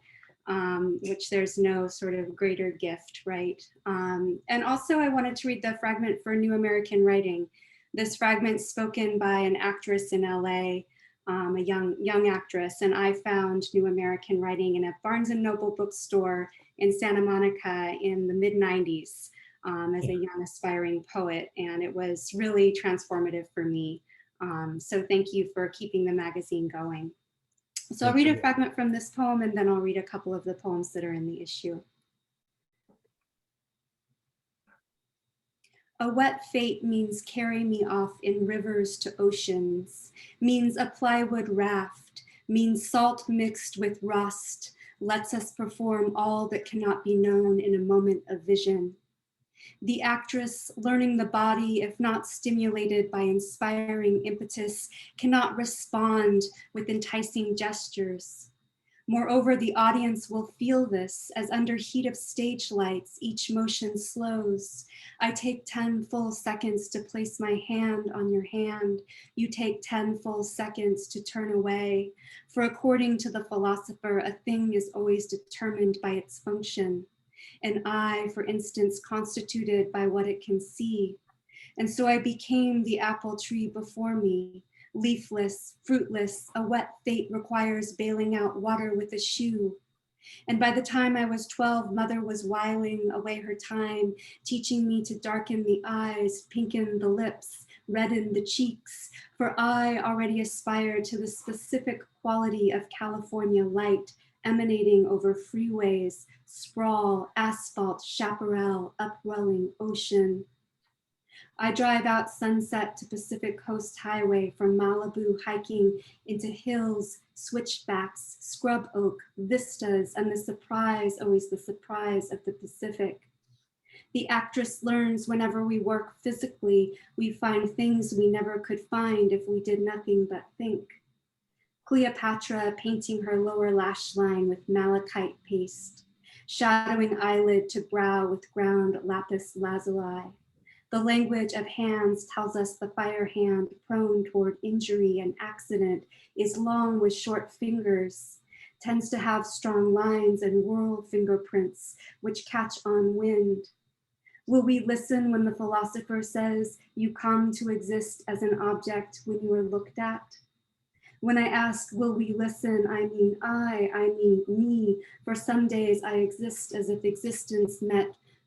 which there's no sort of greater gift, right? And also I wanted to read the fragment for New American Writing. This fragment spoken by an actress in LA, a young actress, and I found New American Writing in a Barnes and Noble bookstore in Santa Monica in the mid-90s. As a young aspiring poet, and it was really transformative for me. So thank you for keeping the magazine going. So I'll read a fragment from this poem, and then I'll read a couple of the poems that are in the issue. A wet fate means carry me off in rivers to oceans, means a plywood raft, means salt mixed with rust, lets us perform all that cannot be known in a moment of vision. The actress, learning the body, if not stimulated by inspiring impetus, cannot respond with enticing gestures. Moreover, the audience will feel this as under heat of stage lights, each motion slows. I take 10 full seconds to place my hand on your hand. You take 10 full seconds to turn away. For according to the philosopher, a thing is always determined by its function. An eye, for instance, constituted by what it can see. And so I became the apple tree before me. Leafless, fruitless, a wet fate requires bailing out water with a shoe. And by the time I was 12, mother was whiling away her time, teaching me to darken the eyes, pinken the lips, redden the cheeks, for I already aspired to the specific quality of California light emanating over freeways, sprawl, asphalt, chaparral, upwelling ocean. I drive out Sunset to Pacific Coast Highway from Malibu, hiking into hills, switchbacks, scrub oak, vistas, and the surprise, always the surprise of the Pacific. The actress learns whenever we work physically, we find things we never could find if we did nothing but think. Cleopatra painting her lower lash line with malachite paste, shadowing eyelid to brow with ground lapis lazuli. The language of hands tells us the fire hand prone toward injury and accident is long with short fingers, tends to have strong lines and whorl fingerprints which catch on wind. Will we listen when the philosopher says you come to exist as an object when you are looked at? When I ask, will we listen, I mean I mean me. For some days I exist as if existence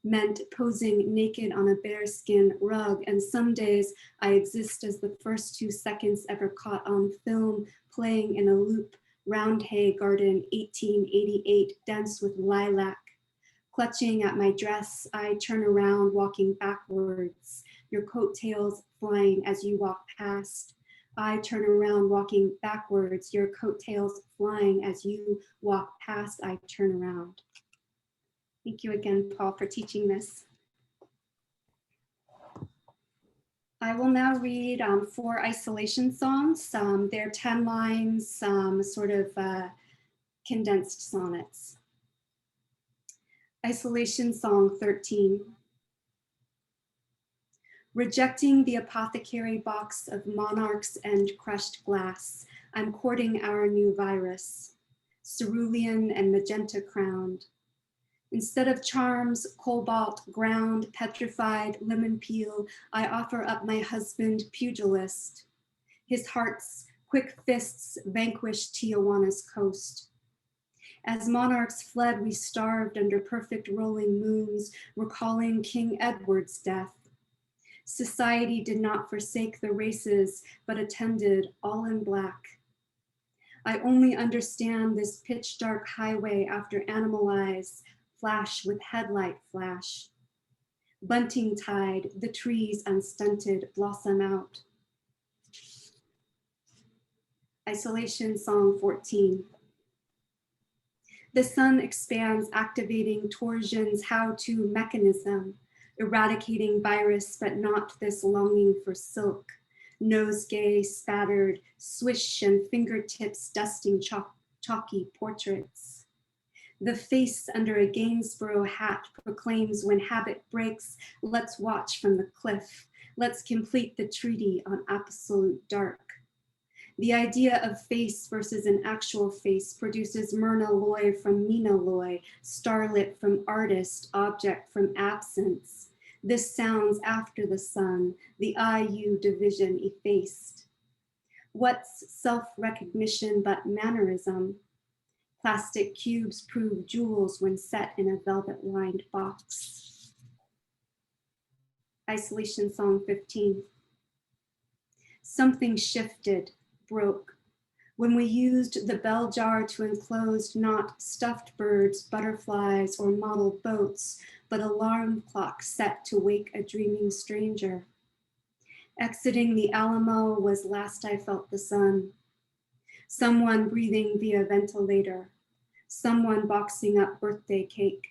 meant posing naked on a bearskin rug, and some days I exist as the first 2 seconds ever caught on film, playing in a loop, Roundhay Garden, 1888, dense with lilac. Clutching at my dress, I turn around, walking backwards, your coattails flying as you walk past. I turn around, walking backwards, your coattails flying as you walk past. I turn around. Thank you again, Paul, for teaching this. I will now read 4 isolation songs. They're 10 lines, sort of condensed sonnets. Isolation Song 13. Rejecting the apothecary box of monarchs and crushed glass, I'm courting our new virus, cerulean and magenta crowned. Instead of charms, cobalt, ground, petrified, lemon peel, I offer up my husband, pugilist. His heart's quick fists vanquished Tijuana's coast. As monarchs fled, we starved under perfect rolling moons, recalling King Edward's death. Society did not forsake the races, but attended all in black. I only understand this pitch dark highway after animal eyes flash with headlight flash. Bunting tide, the trees unstunted blossom out. Isolation Song 14. The sun expands, activating torsion's how-to mechanism, eradicating virus, but not this longing for silk. Nosegay spattered, swish and fingertips dusting chalky portraits. The face under a Gainsborough hat proclaims when habit breaks, let's watch from the cliff. Let's complete the treaty on absolute dark. The idea of face versus an actual face produces Myrna Loy from Mina Loy, starlit from artist, object from absence. This sounds after the sun, the IU division effaced. What's self-recognition but mannerism? Plastic cubes prove jewels when set in a velvet-lined box. Isolation Song 15. Something shifted, broke. When we used the bell jar to enclose not stuffed birds, butterflies, or model boats, but alarm clocks set to wake a dreaming stranger. Exiting the Alamo was last I felt the sun. Someone breathing via ventilator. Someone boxing up birthday cake.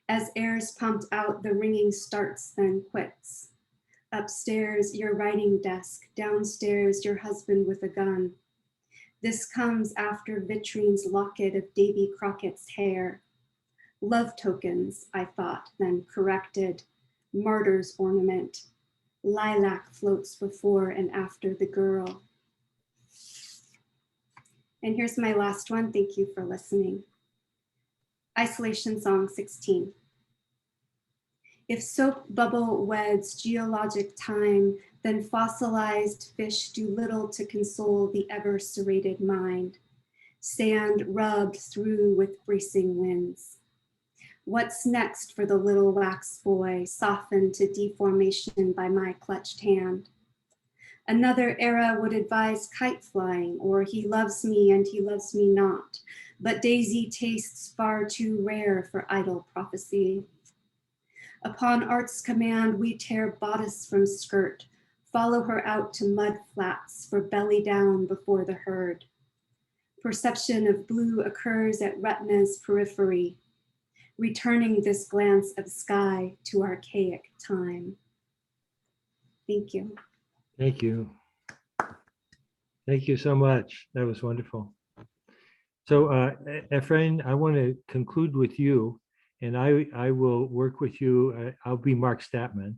As air's pumped out, the ringing starts, then quits. Upstairs, your writing desk. Downstairs, your husband with a gun. This comes after Vitrine's locket of Davy Crockett's hair. Love tokens, I thought, then corrected. Martyr's ornament. Lilac floats before and after the girl. And here's my last one. Thank you for listening. Isolation Song 16. If soap bubble weds geologic time, then fossilized fish do little to console the ever serrated mind. Sand rubbed through with bracing winds. What's next for the little wax boy, softened to deformation by my clutched hand? Another era would advise kite flying, or he loves me and he loves me not, but daisy tastes far too rare for idle prophecy. Upon art's command, we tear bodice from skirt, follow her out to mud flats for belly down before the herd. Perception of blue occurs at retina's periphery, returning this glance of sky to archaic time. Thank you.
Thank you. Thank you so much. That was wonderful. So Efrain, I want to conclude with you, and I will work with you. I'll be Mark Statman.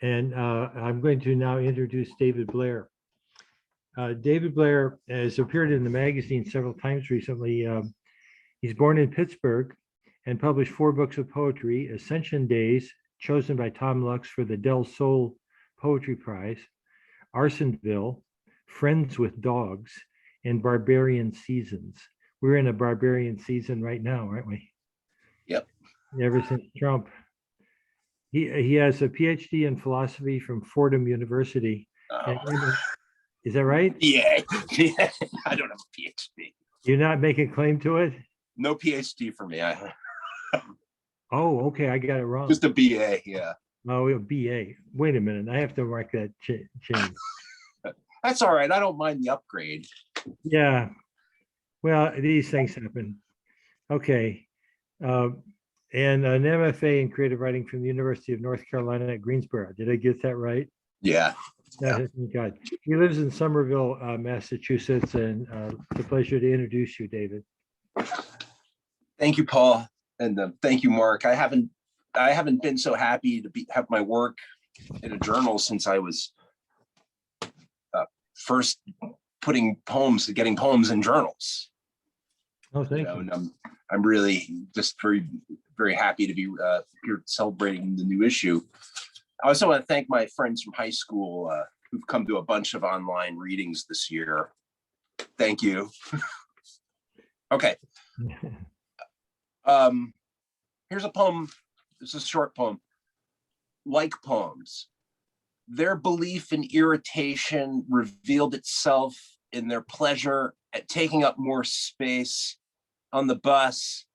And I'm going to now introduce David Blair. David Blair has appeared in the magazine several times recently. He's born in Pittsburgh and published 4 books of poetry: Ascension Days, chosen by Tom Lux for the Del Sol Poetry Prize, Arsonville, Friends with Dogs, and Barbarian Seasons. We're in a barbarian season right now, aren't we?
Yep.
Ever since Trump. He has a PhD in philosophy from Fordham University. Is that right?
Yeah. I don't have a PhD.
You're not making claim to it?
No PhD for me.
Oh, okay. I got it wrong.
Just a BA, yeah.
Oh, a BA. Wait a minute. I have to mark that change.
That's all right. I don't mind the upgrade.
Yeah. Well, these things happen. Okay. And an MFA in creative writing from the University of North Carolina at Greensboro. Did I get that right?
Yeah.
Thank God. He lives in Somerville, Massachusetts, and it's a pleasure to introduce you, David.
Thank you, Paul, and thank you, Mark. I haven't been so happy to have my work in a journal since I was first getting poems in journals.
Oh, thank you.
And I'm really just very, very happy to be here celebrating the new issue. I also want to thank my friends from high school who've come to a bunch of online readings this year. Thank you. Okay. Here's a poem. This is a short poem. Like poems, their belief in irritation revealed itself in their pleasure at taking up more space on the bus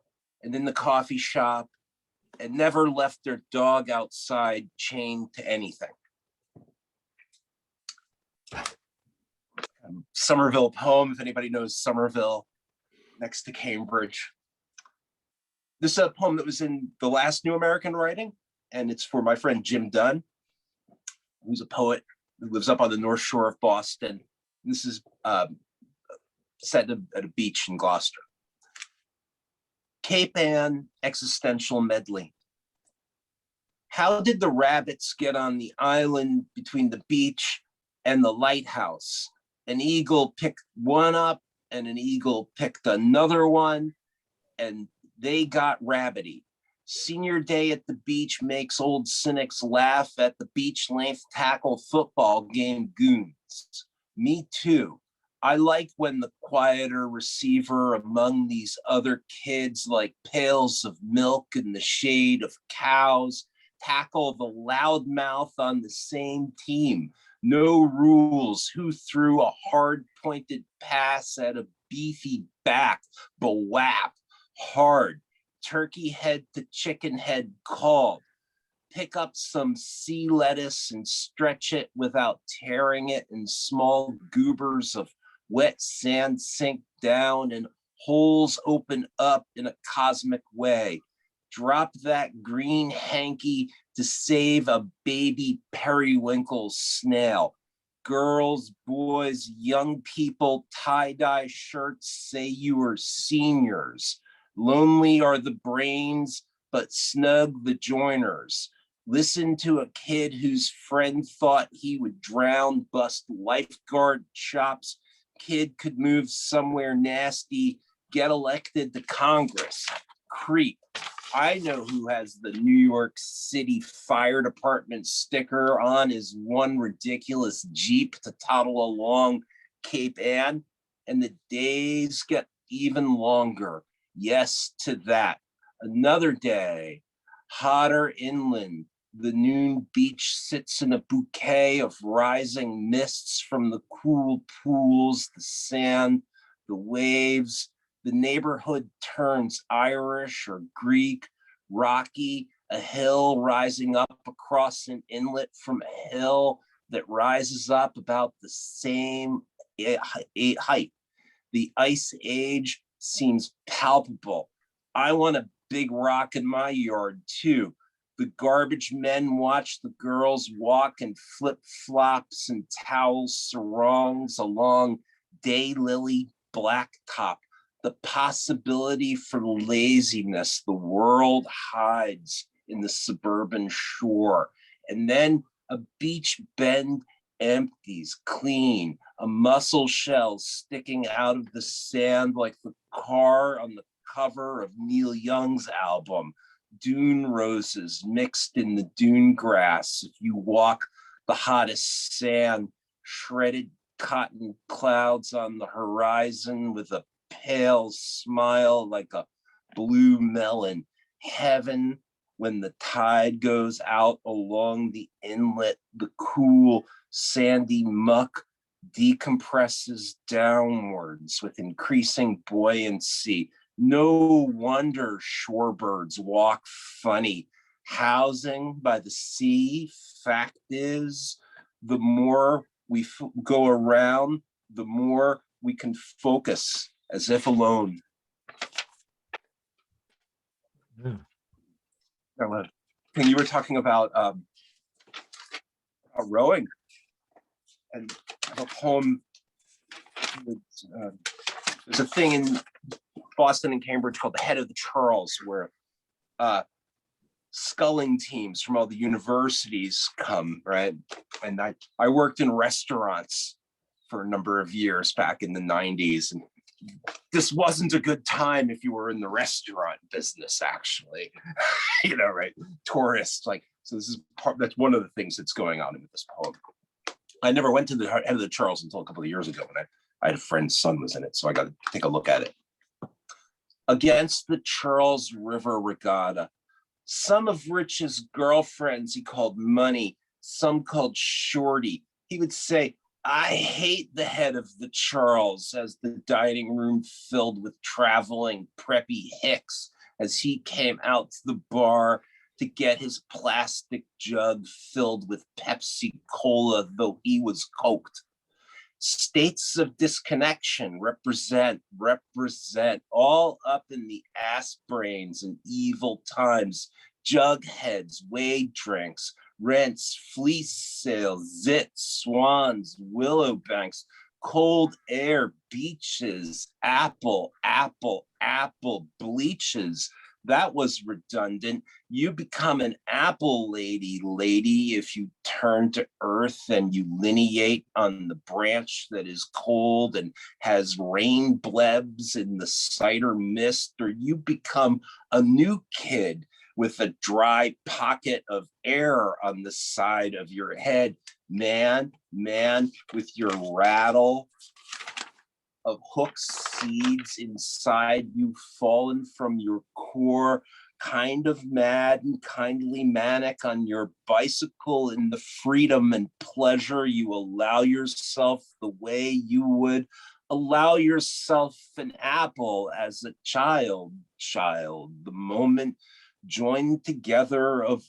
and in the coffee shop, and never left their dog outside chained to anything. Somerville poem, if anybody knows Somerville, next to Cambridge. This is a poem that was in the last New American Writing, and it's for my friend Jim Dunn, who's a poet who lives up on the North Shore of Boston. This is set at a beach in Gloucester. Cape Ann existential medley. How did the rabbits get on the island between the beach and the lighthouse? An eagle picked one up and an eagle picked another one, and they got rabbity. Senior day at the beach makes old cynics laugh at the beach length tackle football game goons. Me too. I like when the quieter receiver among these other kids, like pails of milk in the shade of cows, tackle the loudmouth on the same team. No rules. Who threw a hard pointed pass at a beefy back? Bawap. Hard. Turkey head to chicken head called. Pick up some sea lettuce and stretch it without tearing it, and small goobers of wet sand sink down and holes open up in a cosmic way. Drop that green hanky to save a baby periwinkle snail. girls, boys, young people, tie-dye shirts say you are seniors. Lonely are the brains, but snug the joiners. Listen to a kid whose friend thought he would drown, bust lifeguard chops. Kid could move somewhere nasty, get elected to Congress. Creep. I know who has the New York City Fire Department sticker on his one ridiculous Jeep to toddle along Cape Ann, and the days get even longer. Yes to that. Another day, hotter inland. The noon beach sits in a bouquet of rising mists from the cool pools, the sand, the waves. The neighborhood turns Irish or Greek, rocky, a hill rising up across an inlet from a hill that rises up about the same height. The ice age seems palpable. I want a big rock in my yard too. The garbage men watch the girls walk in flip-flops and towel sarongs along daylily blacktop. The possibility for laziness the world hides in the suburban shore. And then a beach bend empties clean, a mussel shell sticking out of the sand like the car on the cover of Neil Young's album. Dune roses mixed in the dune grass. If you walk the hottest sand, shredded cotton clouds on the horizon with a pale smile like a blue melon. Heaven when the tide goes out along the inlet, the cool sandy muck decompresses downwards with increasing buoyancy. No wonder shorebirds walk funny. Housing by the sea, fact is, the more we go around, the more we can focus as if alone.
Yeah.
And you were talking about rowing, and I have a poem. There's a thing in Boston and Cambridge called the Head of the Charles, where sculling teams from all the universities come, right? And I worked in restaurants for a number of years back in the 90s, and this wasn't a good time if you were in the restaurant business, actually. You know, right? Tourists, like, so this is that's one of the things that's going on with this poem. I never went to the Head of the Charles until a couple of years ago when I had a friend's son was in it, so I got to take a look at it. Against the Charles River Regatta, some of Rich's girlfriends he called Money, some called Shorty. He would say, I hate the Head of the Charles, as the dining room filled with traveling preppy hicks as he came out to the bar to get his plastic jug filled with Pepsi Cola, though he was coked. States of disconnection represent all up in the ass brains and evil times, jug heads, wade drinks, rents, fleece sales, zits, swans, willow banks, cold air, beaches, apple, bleaches. That was redundant. You become an apple lady, if you turn to earth and you lineate on the branch that is cold and has rain blebs in the cider mist, or you become a new kid with a dry pocket of air on the side of your head. Man, with your rattle of hooks, seeds inside you fallen from your core, kind of mad and kindly manic on your bicycle in the freedom and pleasure you allow yourself, the way you would allow yourself an apple as a child, the moment joined together of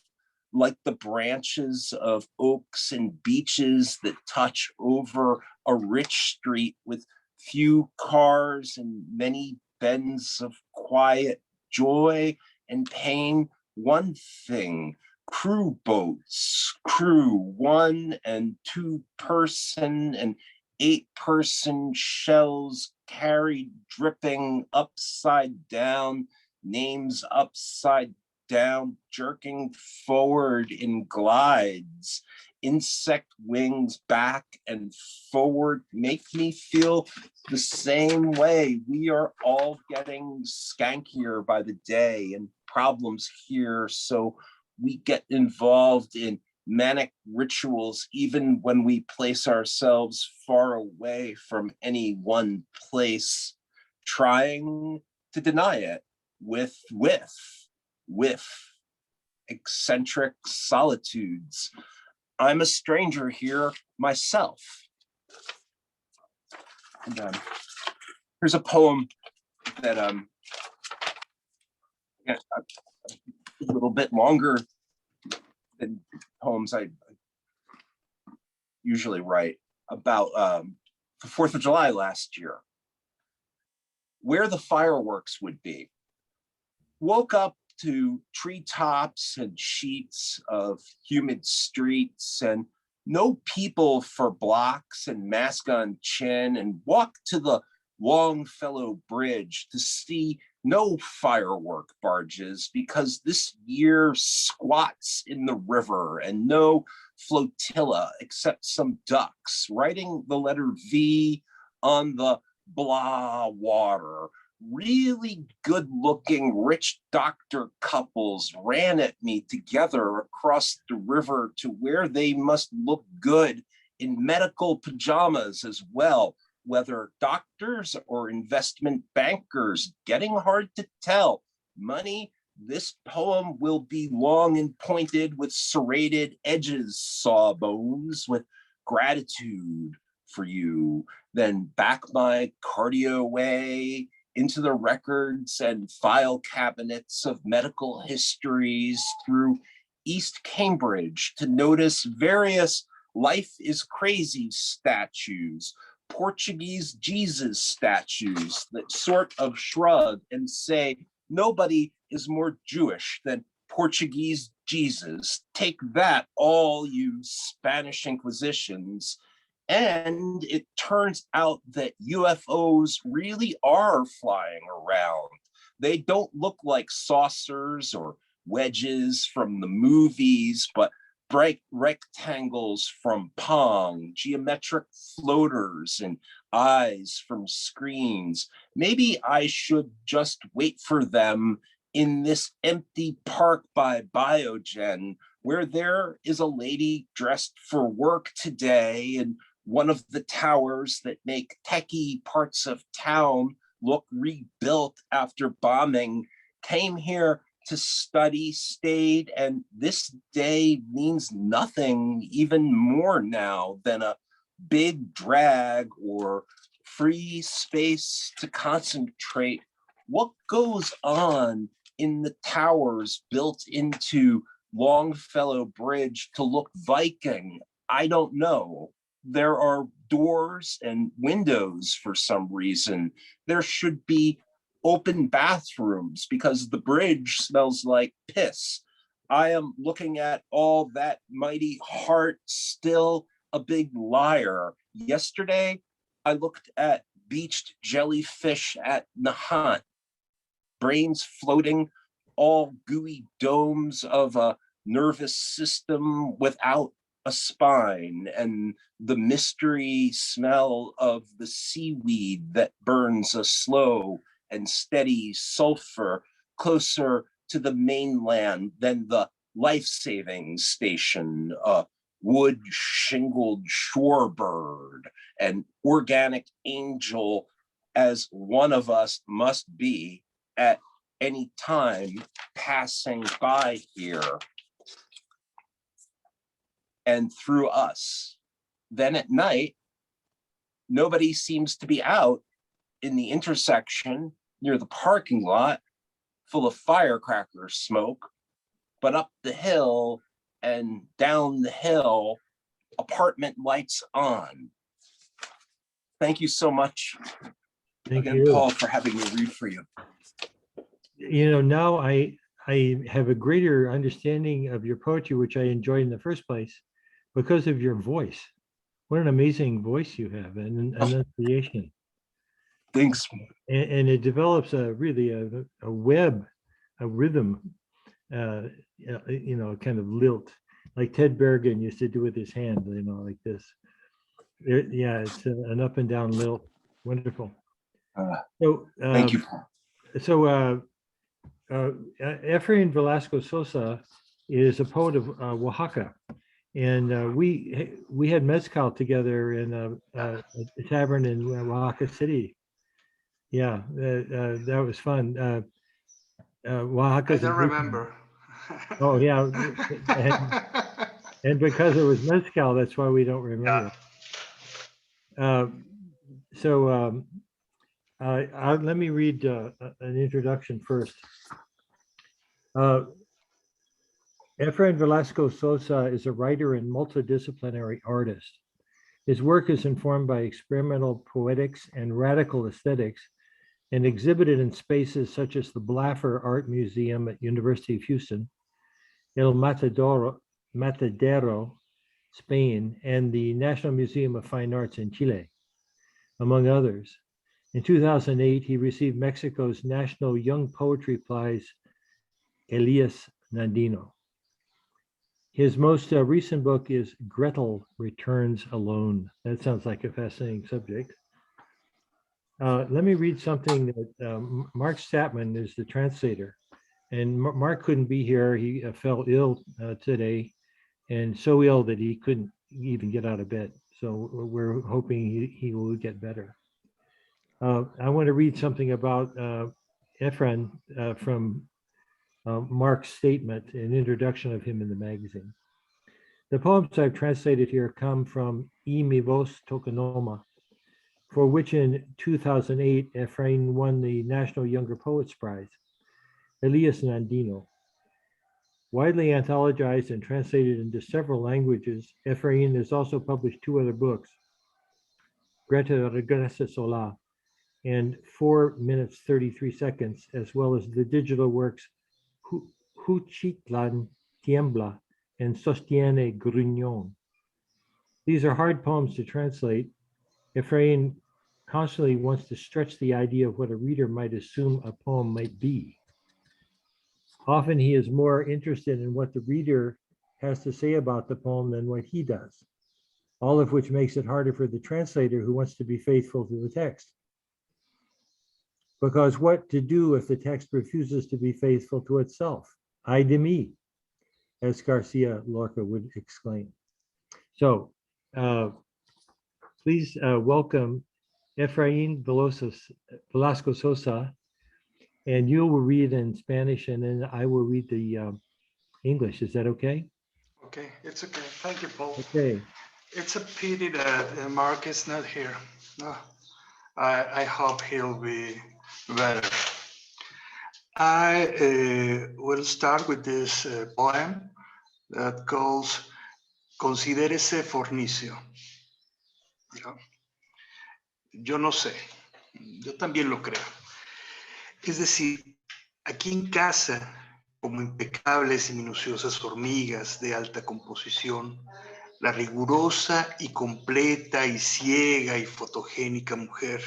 like the branches of oaks and beeches that touch over a rich street with few cars and many bends of quiet joy and pain. One thing crew boats, crew 1 and 2 person and 8-person shells carried dripping upside down, names upside down, jerking forward in glides. Insect wings back and forward make me feel the same way. We are all getting skankier by the day and problems here. So we get involved in manic rituals even when we place ourselves far away from any one place, trying to deny it with eccentric solitudes. I'm a stranger here myself. And, here's a poem that a little bit longer than poems I usually write, about the 4th of July last year. Where the fireworks would be. Woke up to treetops and sheets of humid streets and no people for blocks and mask on chin, and walked to the Longfellow Bridge to see no firework barges because this year squats in the river and no flotilla except some ducks writing the letter V on the blah water. Really good looking rich doctor couples ran at me together across the river to where they must look good in medical pajamas as well, whether doctors or investment bankers, getting hard to tell. Money, this poem will be long and pointed with serrated edges, sawbones, with gratitude for you. Then back my cardio way into the records and file cabinets of medical histories through East Cambridge to notice various life is crazy statues, Portuguese Jesus statues that sort of shrug and say, nobody is more Jewish than Portuguese Jesus. Take that, all you Spanish Inquisitions. And it turns out that UFOs really are flying around. They don't look like saucers or wedges from the movies, but bright rectangles from Pong, geometric floaters and eyes from screens. Maybe I should just wait for them in this empty park by Biogen, where there is a lady dressed for work today and one of the towers that make techie parts of town look rebuilt after bombing came here to study, stayed, and this day means nothing even more now than a big drag or free space to concentrate. What goes on in the towers built into Longfellow Bridge to look Viking? I don't know. There are doors and windows for some reason. There should be open bathrooms because the bridge smells like piss. I am looking at all that mighty heart, still a big liar. Yesterday, I looked at beached jellyfish at Nahant, brains floating, all gooey domes of a nervous system without a spine, and the mystery smell of the seaweed that burns a slow and steady sulfur closer to the mainland than the life-saving station, a wood-shingled shorebird, an organic angel as one of us must be at any time passing by here and through us. Then at night, nobody seems to be out in the intersection near the parking lot full of firecracker smoke, but up the hill and down the hill, apartment lights on. Thank you so much
Thank
again,
you.
Paul, for having me read for you.
You know, now I I have a greater understanding of your poetry, which I enjoyed in the first place, because of your voice. What an amazing voice you have, and an enunciation.
Thanks.
And it develops a really a web, a rhythm, you know, kind of lilt, like Ted Bergen used to do with his hand, you know, like this. Yeah, it's an up and down lilt. Wonderful. So
Thank you.
So Efrain Velasco Sosa is a poet of Oaxaca, and we had mezcal together in a tavern in Oaxaca City. Yeah, that was fun. Oaxaca.
I don't remember.
Oh yeah, and because it was mezcal, that's why we don't remember. So let me read an introduction first. Efrain Velasco Sosa is a writer and multidisciplinary artist. His work is informed by experimental poetics and radical aesthetics, and exhibited in spaces such as the Blaffer Art Museum at University of Houston, El Matadero, Spain, and the National Museum of Fine Arts in Chile, among others. In 2008, he received Mexico's National Young Poetry Prize, Elias Nandino. His most recent book is Gretel Returns Alone. That sounds like a fascinating subject. Let me read something that Mark Statman is the translator. And Mark couldn't be here. He fell ill today, and so ill that he couldn't even get out of bed. So we're hoping he will get better. I want to read something about Efrain from Mark's statement, an introduction of him in the magazine. The poems I've translated here come from Y Mi Voz Toconoma, for which in 2008, Efrain won the National Younger Poets Prize. Elias Nandino. Widely anthologized and translated into several languages, Efrain has also published 2 other books, Greta Regresa Sola and 4 minutes 33 seconds, as well as the digital works Juchitlan Tiembla and Sostiene Gruñón. These are hard poems to translate. Efrain constantly wants to stretch the idea of what a reader might assume a poem might be. Often he is more interested in what the reader has to say about the poem than what he does, all of which makes it harder for the translator who wants to be faithful to the text. Because what to do if the text refuses to be faithful to itself? Ay de mi, as Garcia Lorca would exclaim. So please welcome Efrain Velasco Sosa, and you will read in Spanish and then I will read the English. Is that okay?
Okay, it's okay. Thank you, Paul.
Okay.
It's a pity that Mark is not here. No, I hope he'll be better. I will start with this poem that calls Considérese fornicio. Yo no sé, yo también lo creo. Es decir, aquí en casa, como impecables y minuciosas hormigas de alta composición, la rigurosa y completa y ciega y fotogénica mujer,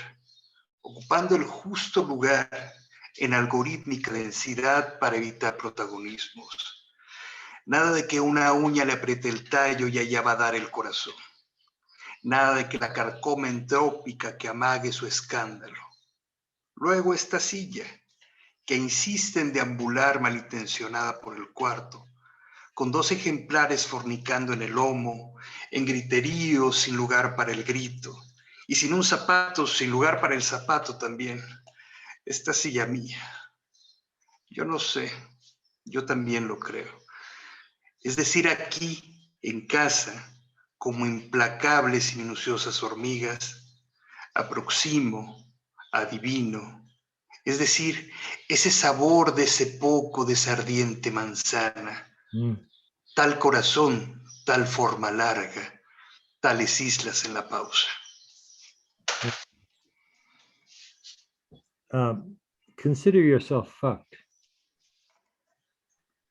ocupando el justo lugar en algorítmica densidad para evitar protagonismos. Nada de que una uña le apriete el tallo y allá va a dar el corazón. Nada de que la carcoma entrópica que amague su escándalo. Luego esta silla, que insiste en deambular malintencionada por el cuarto, con 2 ejemplares fornicando en el lomo, en griterío sin lugar para el grito, y sin un zapato, sin lugar para el zapato también. Esta silla mía. Yo no sé, yo también lo creo. Es decir, aquí, en casa, como implacables y minuciosas hormigas, aproximo, adivino, es decir, ese sabor de ese poco de esa ardiente manzana, tal corazón, tal forma larga, tales islas en la pausa.
Consider yourself fucked.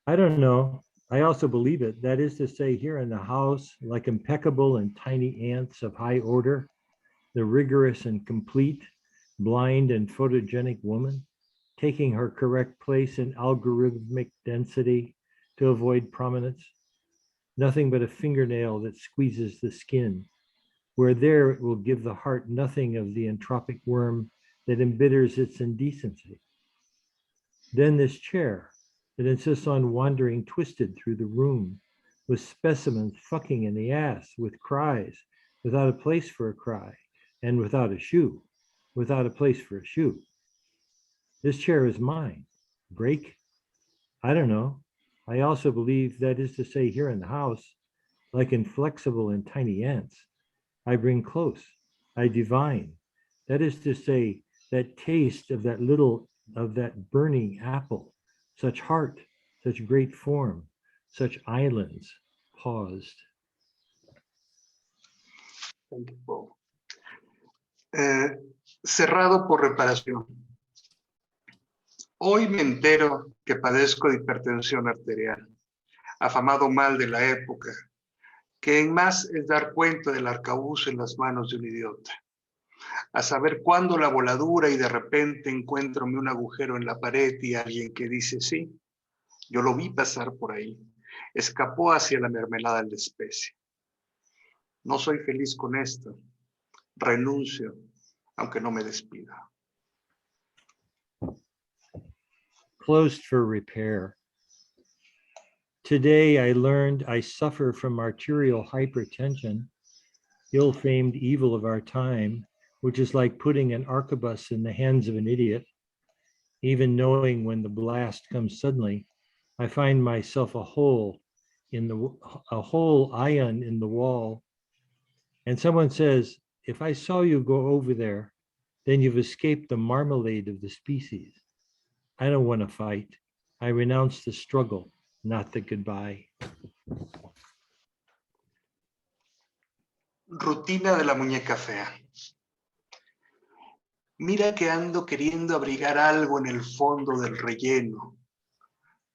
I don't know. I also believe it. That is to say, here in the house, like impeccable and tiny ants of high order, the rigorous and complete, blind and photogenic woman, taking her correct place in algorithmic density to avoid prominence. Nothing but a fingernail that squeezes the skin, where there it will give the heart nothing of the entropic worm that embitters its indecency. Then this chair that insists on wandering twisted through the room with specimens fucking in the ass with cries, without a place for a cry, and without a shoe, without a place for a shoe. This chair is mine. Break? I don't know. I also believe, that is to say, here in the house, like inflexible and tiny ants, I bring close, I divine. That is to say, that taste of that burning apple, such heart, such great form, such islands paused.
Thank you, Paul. Cerrado por reparación. Hoy me entero que padezco de hipertensión arterial, afamado mal de la época, que en más es dar cuenta del arcabuz en las manos de un idiota. A saber cuándo la voladura y de repente encuéntrome un agujero en la pared y alguien que dice sí, yo lo vi pasar por ahí, escapó hacia la mermelada de especie. No soy feliz con esto, renuncio, aunque no me despida.
Closed for repair. Today I learned I suffer from arterial hypertension, ill-famed evil of our time, which is like putting an arquebus in the hands of an idiot. Even knowing when the blast comes suddenly, I find myself a hole ion in the wall. And someone says, if I saw you go over there, then you've escaped the marmalade of the species. I don't want to fight. I renounce the struggle, not the goodbye.
Rutina de la muñeca fea. Mira que ando queriendo abrigar algo en el fondo del relleno.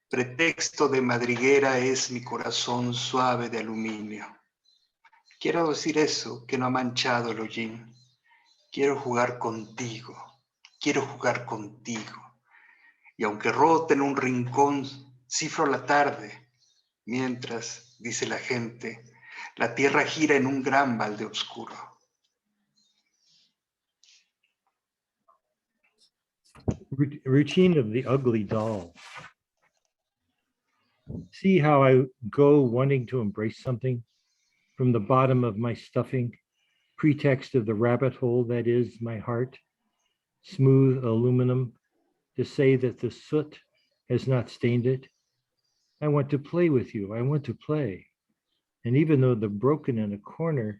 Pretexto de madriguera es mi corazón suave de aluminio. Quiero decir eso que no ha manchado el hollín. Quiero jugar contigo. Quiero jugar contigo. Y aunque rote en un rincón, cifro la tarde, mientras, dice la gente, la tierra gira en un gran balde oscuro.
Routine of the ugly doll. See how I go wanting to embrace something from the bottom of my stuffing, pretext of the rabbit hole that is my heart, smooth aluminum, to say that the soot has not stained it. I want to play with you. I want to play. And even though broken in a corner,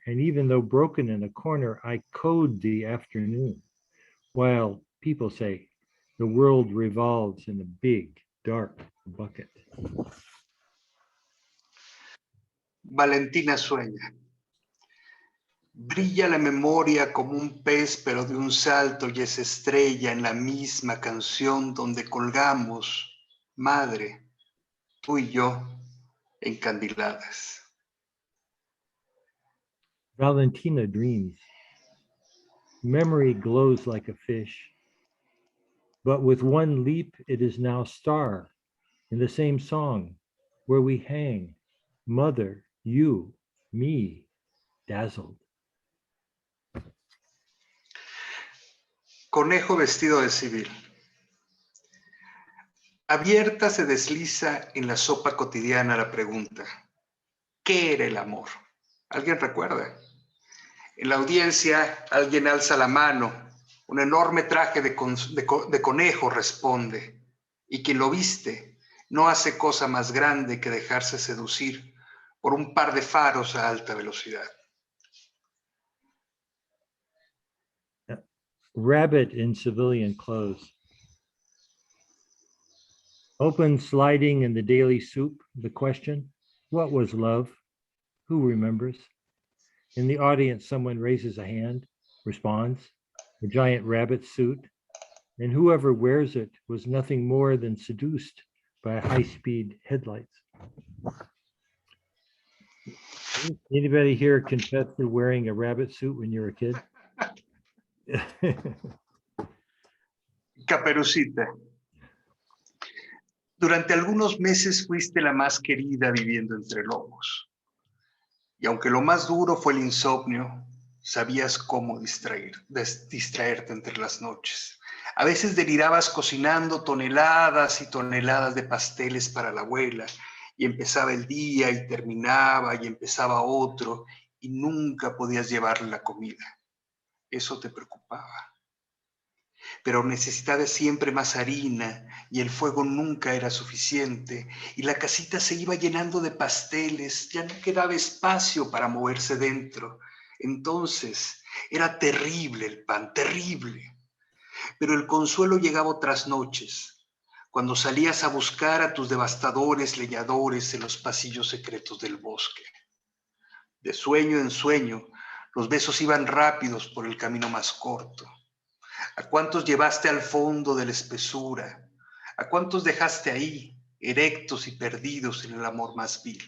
I code the afternoon, while people say the world revolves in a big, dark bucket.
Valentina sueña. Brilla la memoria como un pez, pero de un salto y es estrella en la misma canción donde colgamos, madre, tú y yo, encandiladas.
Valentina dreams. Memory glows like a fish, but with one leap, it is now star in the same song where we hang, mother, you, me, dazzled.
Conejo vestido de civil. Abierta se desliza en la sopa cotidiana la pregunta, ¿qué era el amor? ¿Alguien recuerda? En la audiencia alguien alza la mano, un enorme traje de conejo responde, y quien lo viste no hace cosa más grande que dejarse seducir por un par de faros a alta velocidad.
Rabbit in civilian clothes. Open sliding in the daily soup, the question, what was love? Who remembers? In the audience, someone raises a hand, responds, a giant rabbit suit, and whoever wears it was nothing more than seduced by high-speed headlights. Anybody here confess to wearing a rabbit suit when you were a kid?
Caperucita, durante algunos meses fuiste la más querida viviendo entre lobos. Y aunque lo más duro fue el insomnio, sabías cómo distraerte entre las noches. A veces delirabas cocinando toneladas y toneladas de pasteles para la abuela, y empezaba el día y terminaba y empezaba otro, y nunca podías llevarle la comida. Eso te preocupaba. Pero necesitabas siempre más harina y el fuego nunca era suficiente y la casita se iba llenando de pasteles, ya no quedaba espacio para moverse dentro. Entonces era terrible el pan, terrible. Pero el consuelo llegaba otras noches, cuando salías a buscar a tus devastadores leñadores en los pasillos secretos del bosque. De sueño en sueño, los besos iban rápidos por el camino más corto. ¿A cuántos llevaste al fondo de la espesura? ¿A cuántos dejaste ahí, erectos y perdidos en el amor más vil?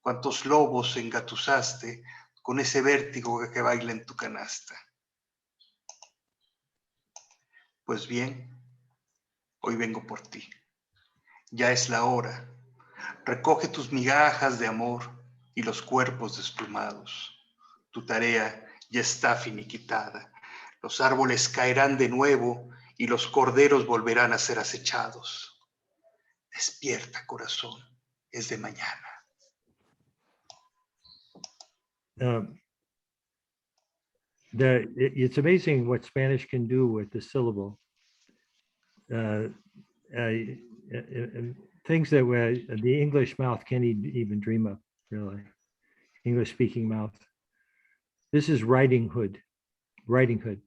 ¿Cuántos lobos engatusaste con ese vértigo que baila en tu canasta? Pues bien, hoy vengo por ti. Ya es la hora. Recoge tus migajas de amor y los cuerpos desplumados. Tu tarea ya está finiquitada. Los árboles caerán de nuevo y los corderos volverán a ser acechados. Despierta, corazón, es de mañana.
It's amazing what Spanish can do with the syllable. Things that the English mouth can't even dream of, really. English speaking mouth. This is Riding Hood. Riding Hood.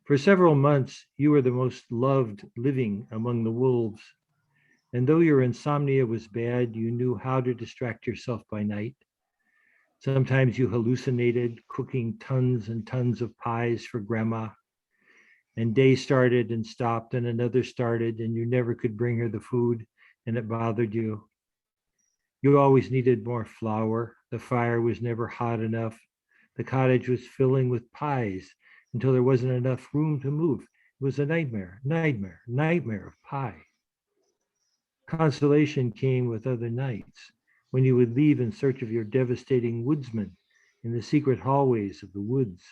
For several months, you were the most loved living among the wolves. And though your insomnia was bad, you knew how to distract yourself by night. Sometimes you hallucinated, cooking tons and tons of pies for grandma. And day started and stopped, and another started, and you never could bring her the food, and it bothered you. You always needed more flour. The fire was never hot enough. The cottage was filling with pies until there wasn't enough room to move. It was a nightmare, nightmare, nightmare of pie. Consolation came with other nights, when you would leave in search of your devastating woodsman in the secret hallways of the woods.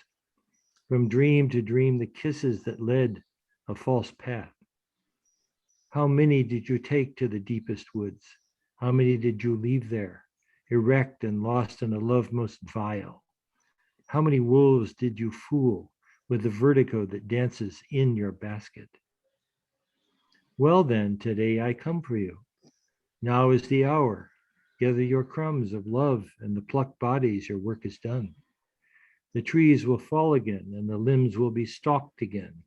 From dream to dream, the kisses that led a false path. How many did you take to the deepest woods? How many did you leave there, erect and lost in a love most vile? How many wolves did you fool with the vertigo that dances in your basket? Well then, today I come for you. Now is the hour. Gather your crumbs of love and the plucked bodies, your work is done. The trees will fall again and the limbs will be stalked again.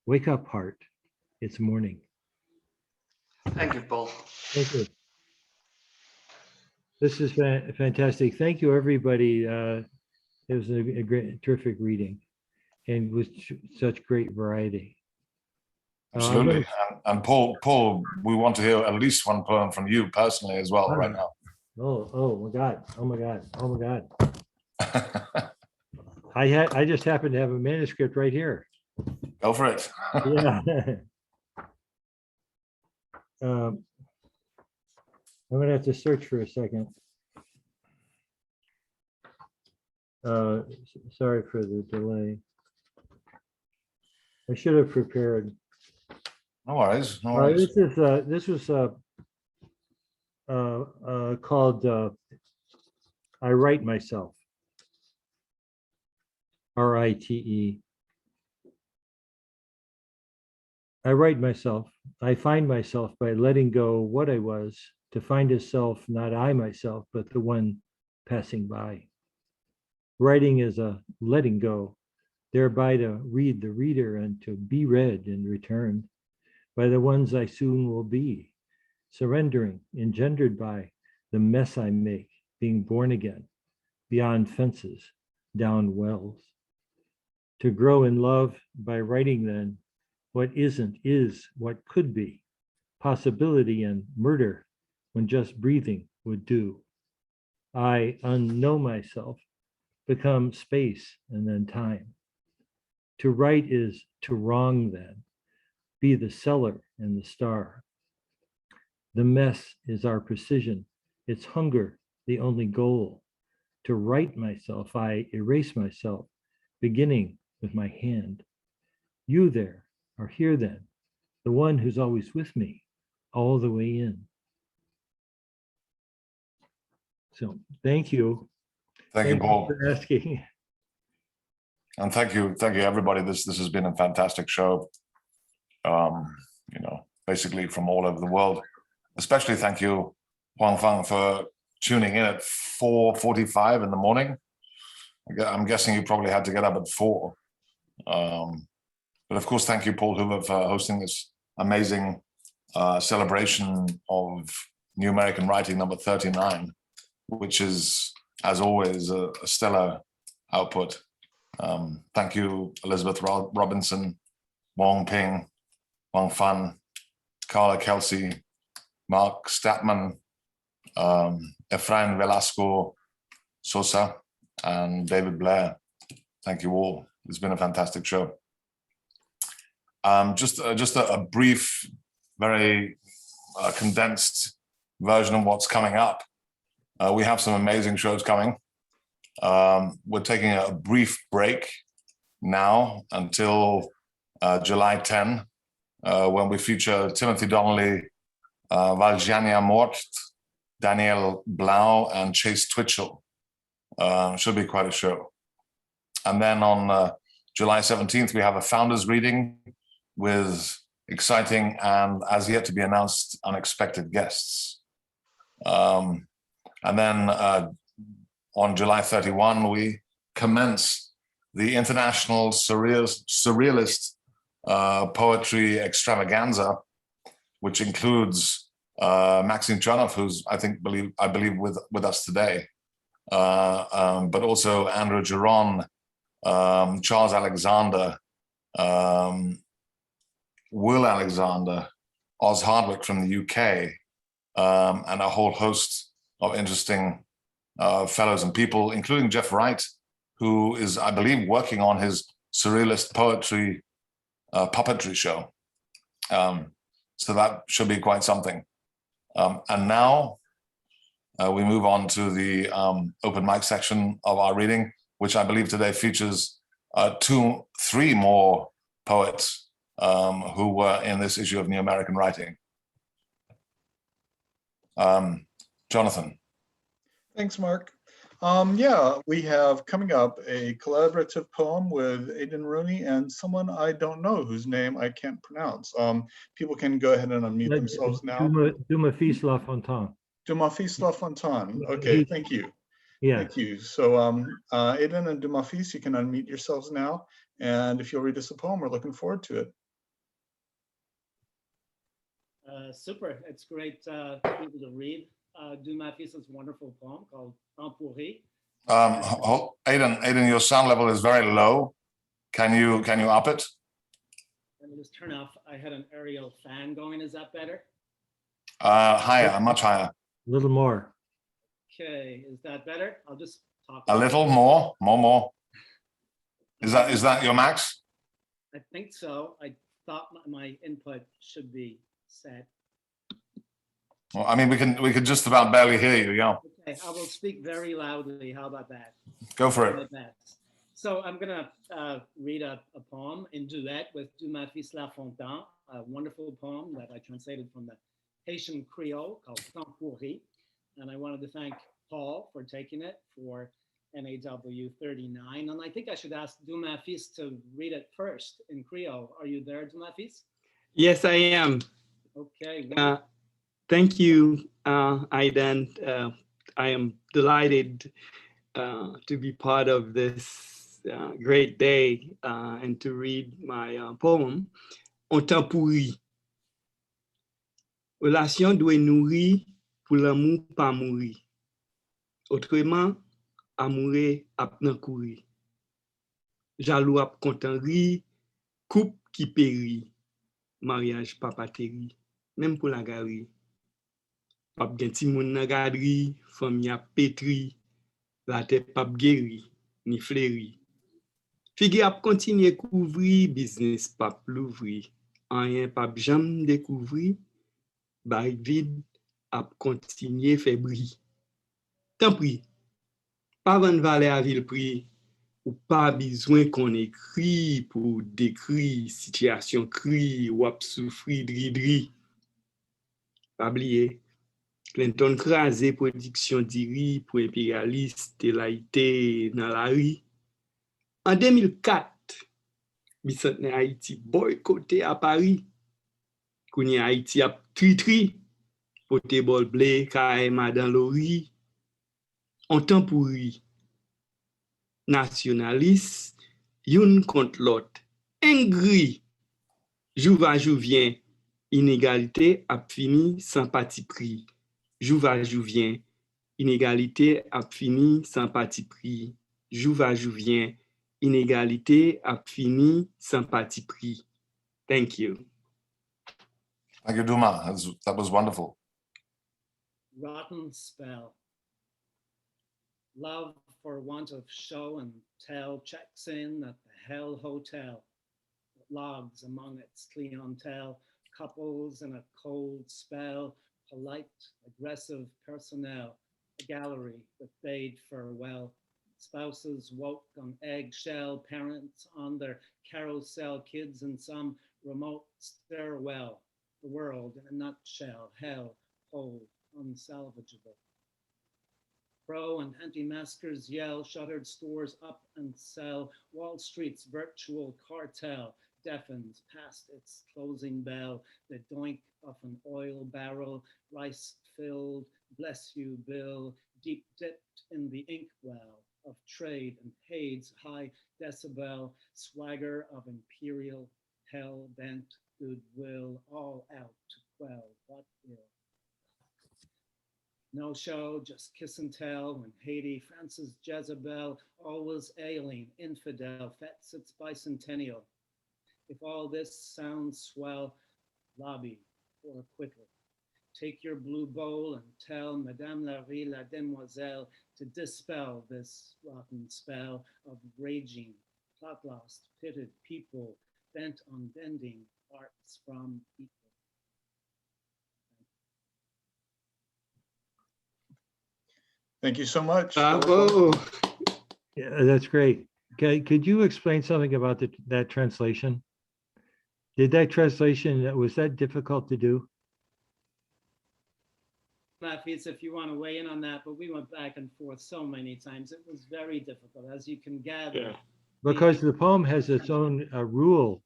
Wake up, heart. It's morning.
Thank you, Paul.
Thank you. This is fantastic. Thank you, everybody. It was a great, terrific reading and with such great variety.
Absolutely. And Paul, we want to hear at least one poem from you personally as well right now.
Oh my God. Oh my God. Oh my God. I just happen to have a manuscript right here.
Go for it.
Yeah. I'm gonna have to search for a second. Sorry for the delay. I should have prepared.
No worries. No worries.
This was called I Write Myself. R-I-T-E. I write myself. I find myself by letting go what I was, to find a self, not I myself, but the one passing by. Writing is a letting go, thereby to read the reader and to be read in return by the ones I soon will be, surrendering, engendered by the mess I make, being born again, beyond fences, down wells. To grow in love by writing then, what isn't is what could be, possibility and murder when just breathing would do. I unknow myself, become space and then time. To right is to wrong then, be the cellar and the star. The mess is our precision, it's hunger, the only goal. To right myself, I erase myself, beginning with my hand. You there are here then, the one who's always with me, all the way in. So thank you.
Thank you, Paul.
For asking.
And thank you everybody. This has been a fantastic show. Basically from all over the world. Especially thank you, Huang Fan, for tuning in at 4:45 in the morning. I'm guessing you probably had to get up at 4. But of course, thank you, Paul Hoover, for hosting this amazing celebration of New American Writing number 39, which is, as always, a stellar output. Thank you, Elizabeth Robinson, Wang Ping, Huang Fan, Karla Kelsey, Mark Statman, Efrain Velasco Sosa, and David Blair. Thank you all. It's been a fantastic show. Just a brief, very condensed version of what's coming up. We have some amazing shows coming. We're taking a brief break now until July 10, when we feature Timothy Donnelly, Valjania Mort, Daniel Blau, and Chase Twitchell. Should be quite a show. And then on July 17th, we have a founders reading with exciting and as yet to be announced unexpected guests. And then on July 31, we commence the International Surrealist Poetry Extravaganza, which includes Maxime Chernoff, who's I believe with us today, but also Andrew Giron, Charles Alexander, Will Alexander, Oz Hardwick from the UK, and a whole host of interesting fellows and people, including Jeff Wright, who is, I believe, working on his surrealist poetry puppetry show. So that should be quite something. And now we move on to the open mic section of our reading, which I believe today features 3 more poets who were in this issue of New American Writing. Jonathan.
Thanks, Mark. Yeah, we have coming up a collaborative poem with Aidan Rooney and someone I don't know whose name I can't pronounce. People can go ahead and unmute themselves now.
De ma fils La Fontaine.
De ma fils La Fontaine. Okay, thank you.
Yeah.
Thank you. So Aidan and De ma fils, you can unmute yourselves now. And if you'll read us a poem, we're looking forward to it.
Super. It's great to be able to read De ma fils' wonderful poem called Temporary.
Aidan, your sound level is very low. Can you up it?
Let me just turn off. I had an aerial fan going. Is that better?
Higher, much higher.
A little more.
Okay, is that better? I'll just talk.
A little more. Is that your max?
I think so. I thought my input should be set.
Well, I mean, we could just about barely hear you. Yeah.
Okay, I will speak very loudly. How about that?
Go for it.
So I'm gonna read a poem in duet with De ma fils La Fontaine, a wonderful poem that I translated from the Haitian Creole called Temporary. And I wanted to thank Paul for taking it for NAW 39. And I think I should ask De ma fils to read it first in Creole. Are you there, De ma fils?
Yes, I am.
Okay.
Thank you, Aidan. I am delighted to be part of this great day and to read my poem, En temps pourri. Relation doit nourrir pour l'amour pas mourir. Autrement, amoureux ap nan courir. Jaloux ap content ri, couple qui périt, mariage pas pateri. même pour la galerie. Pap gen ti moun nan gadri, fami ap petri, la tête pap geri, ni fleri. Figi ap kontinye kouvri, business pap louvri. Anyen pap jam découvri, bay vide ap kontinye febri. Tant pis, pas van vale à vil pri, ou pas besoin qu'on écrit pour décrire situation cri ou ap souffri dri. Pas oublier, Clinton crasé production diri pour impérialiste et laïté dans la rue. En 2004, bicentenaire Haïti boycotté à Paris. Kounye Haïti ap tri, pote bol blé, kaema dans l'ori. En temps pourri, nationaliste, youn contre l'autre. Ingri, jou va jou vient, inégalité ap fini sans parti pris. Jou va jou vient, inégalité ap fini sans parti pris. Jou va jou vient, inégalité ap fini sans parti pris. Thank you.
Thank you, Duma. That was wonderful.
Rotten spell. Love for want of show and tell checks in at the Hell Hotel. Logs among its clientele, couples in a cold spell, polite, aggressive personnel, a gallery that bade farewell. Spouses woke on eggshell, parents on their carousel, kids in some remote stairwell. The world in a nutshell, hell, cold, unsalvageable. Pro and anti-maskers yell, shuttered stores up and sell. Wall Street's virtual cartel deafens past its closing bell. The doink of an oil barrel, rice-filled, bless you, Bill, deep dipped in the inkwell of trade and paid's high decibel, swagger of imperial, hell-bent goodwill, all out to quell what ill. No show, just kiss and tell. When Haiti, France's Jezebel, always ailing, infidel, fets its bicentennial. If all this sounds swell, lobby for quickly. Take your blue bowl and tell Madame Larry, la demoiselle, to dispel this rotten spell of raging, plot lost, pitted people bent on bending arts from people.
Thank you so much.
Bravo.
Yeah, that's great. Okay, could you explain something about that translation? Did that translation, was that difficult to do?
Mafis, if you want to weigh in on that, but we went back and forth so many times. It was very difficult, as you can gather.
Yeah.
Because the poem has its own rule.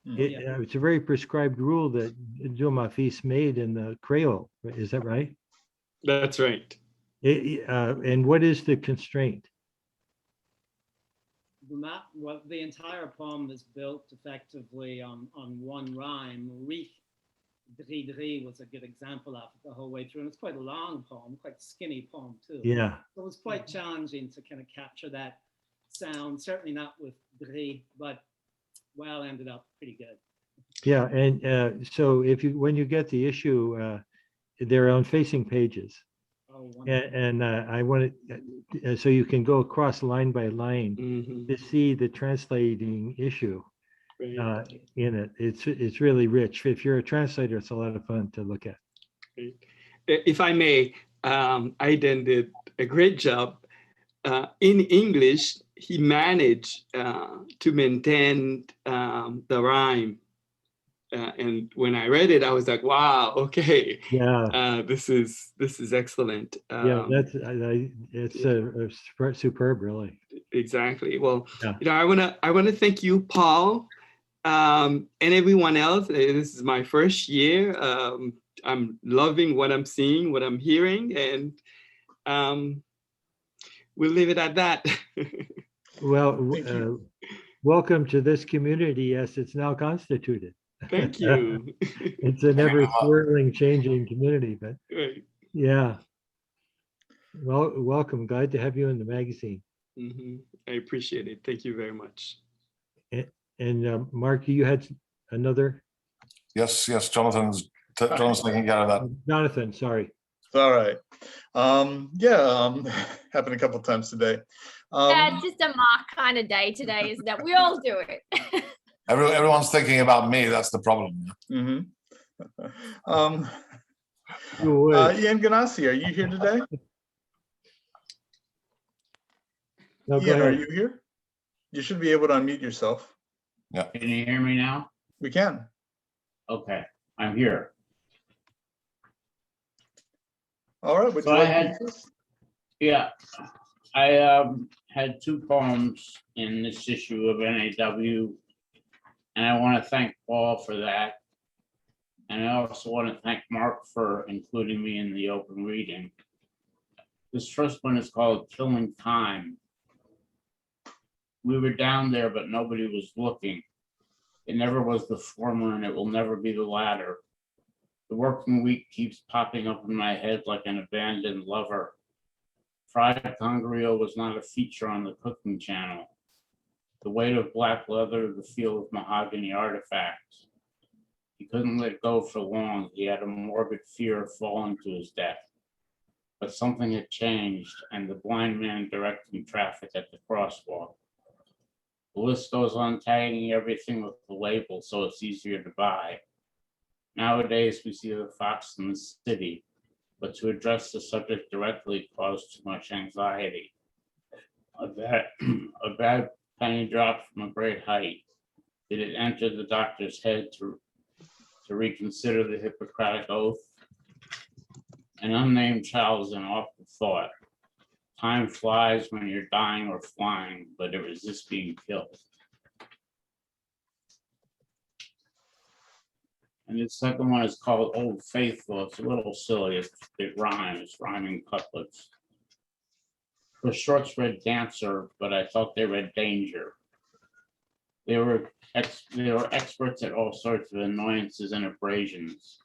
Yeah.
It's a very prescribed rule that Duma Fils made in the Creole. Is that right?
That's right.
And what is the constraint?
Well, the entire poem is built effectively on one rhyme. Rich, dri dri was a good example of it the whole way through. And it's quite a long poem, quite skinny poem too.
Yeah.
So it was quite challenging to kind of capture that sound, certainly not with dri, but well, ended up pretty good.
Yeah, and so when you get the issue, they're on facing pages.
Oh,
and I want to, so you can go across line by line to see the translating issue in it. It's really rich. If you're a translator, it's a lot of fun to look at.
If I may, Aiden did a great job. In English, he managed to maintain the rhyme. And when I read it, I was like, "Wow, okay,
yeah,
this is excellent."
Yeah, it's superb, really.
Exactly. Well,
yeah.
I wanna thank you, Paul, and everyone else. This is my first year. I'm loving what I'm seeing, what I'm hearing, and we'll leave it at that.
Well, welcome to this community as it's now constituted.
Thank you.
It's an ever swirling, changing community, but yeah. Well, welcome. Glad to have you in the magazine.
I appreciate it. Thank you very much.
And Mark, you had another?
Yes, Jonathan's John's taking care of that.
Jonathan, sorry.
All right. Happened a couple times today.
Yeah, it's just a Mark kind of day today, isn't it? We all do it.
Everyone's thinking about me. That's the problem.
Mhm.
You would.
Ian Ganassi, are you here today?
No, go
Ian, are
ahead.
you here? You should be able to unmute yourself.
Can you hear me now?
We can.
Okay, I'm here.
All right. Would
So
you
I
like
had,
to use this?
yeah, I had two poems in this issue of NAW, and I want to thank Paul for that. And I also want to thank Mark for including me in the open reading. This first one is called Killing Time. We were down there, but nobody was looking. It never was the former, and it will never be the latter. The working week keeps popping up in my head like an abandoned lover. Fried congrio was not a feature on the cooking channel. The weight of black leather, the feel of mahogany artifacts. He couldn't let go for long. He had a morbid fear of falling to his death. But something had changed, and the blind man directing traffic at the crosswalk. The list goes on, tagging everything with the label so it's easier to buy. Nowadays, we see the fox in the city, but to address the subject directly caused too much anxiety. A bad penny dropped from a great height. Did it enter the doctor's head to reconsider the Hippocratic Oath? An unnamed child is an awful thought. Time flies when you're dying or flying, but it resists being killed. And the second one is called Old Faithful. It's a little silly. It rhymes, rhyming couplets. The shorts read dancer, but I thought they read danger. They were experts at all sorts of annoyances and abrasions.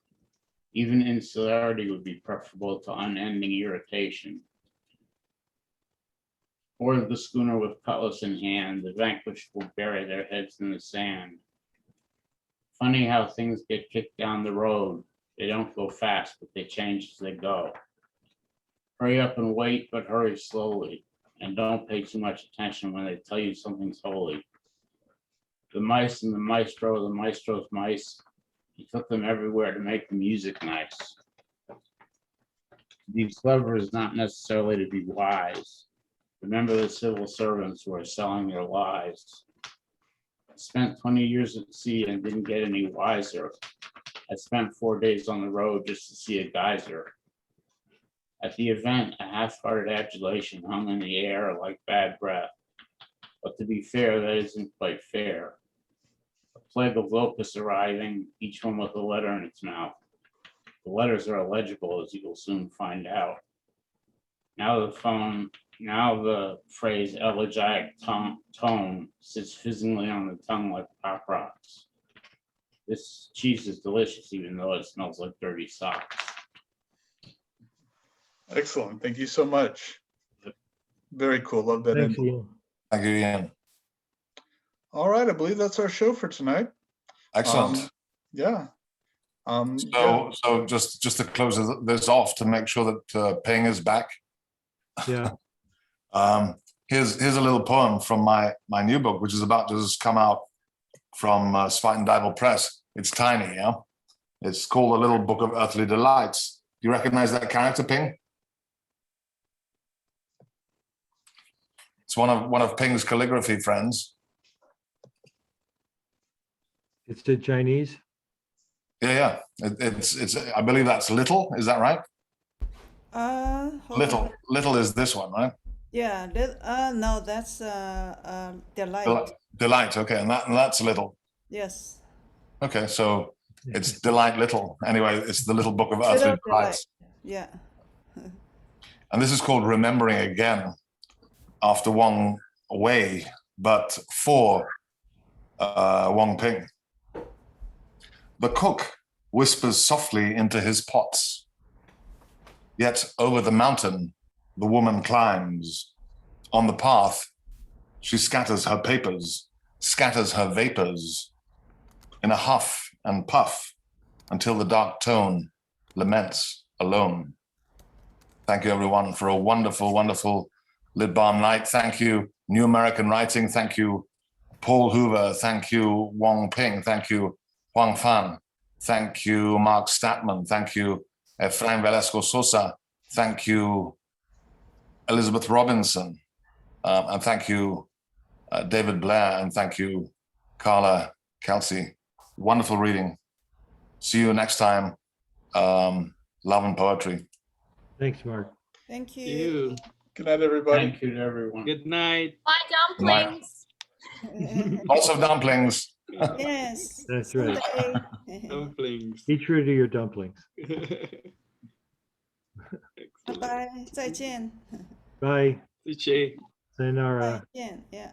Even insularity would be preferable to unending irritation. Board the schooner with cutlass in hand, the vanquished will bury their heads in the sand. Funny how things get kicked down the road. They don't go fast, but they change as they go. Hurry up and wait, but hurry slowly. And don't pay too much attention when they tell you something's holy. The mice and the maestro's mice, he took them everywhere to make the music nice. To be clever is not necessarily to be wise. Remember the civil servants who are selling their lies. I spent 20 years at sea and didn't get any wiser. I spent 4 days on the road just to see a geyser. At the event, a half-hearted adulation hung in the air like bad breath. But to be fair, that isn't quite fair. A plague of locusts arriving, each one with a letter in its mouth. The letters are illegible, as you will soon find out. Now the phrase elegiac tone sits fizzingly on the tongue like pop rocks. This cheese is delicious, even though it smells like dirty socks.
Excellent. Thank you so much. Very cool. Love that.
Thanks,
info.
Ian.
Thank you, Ian.
All right. I believe that's our show for tonight.
Excellent.
Yeah.
So just to close this off, to make sure that Ping is back.
Yeah.
Here's a little poem from my new book, which is about to just come out from Spite Dival Press. It's tiny, yeah. It's called A Little Book of Earthly Delights. Do you recognize that character, Ping? It's one of Ping's calligraphy friends.
It's the Chinese.
Yeah. It's. I believe that's Little. Is that right? Little is this one, right?
Yeah, no, that's Delight.
Delight. Okay, and that's Little.
Yes.
Okay, so it's Delight Little. Anyway, it's the Little Book of Earthly Delights.
Yeah.
And this is called Remembering Again, after Wang Wei, but for Wang Ping. The cook whispers softly into his pots. Yet over the mountain, the woman climbs. On the path, she scatters her papers, scatters her vapors. In a huff and puff, until the dark tone laments alone. Thank you, everyone, for a wonderful, wonderful Lit Balm night. Thank you, New American Writing. Thank you, Paul Hoover. Thank you, Wang Ping. Thank you, Huang Fan. Thank you, Mark Statman. Thank you, Efrain Velasco Sosa. Thank you, Elizabeth Robinson. And thank you, David Blair. And thank you, Karla Kelsey. Wonderful reading. See you next time. Love and poetry.
Thanks, Mark.
Thank you.
You.
Good night, everybody.
Thank you to everyone.
Good night.
Bye, dumplings.
Lots of dumplings.
Yes.
That's right.
someday.
Dumplings.
Be true to your dumplings.
Bye bye. 再见.
Bye.
Suche.
Sayonara.
再见. Yeah.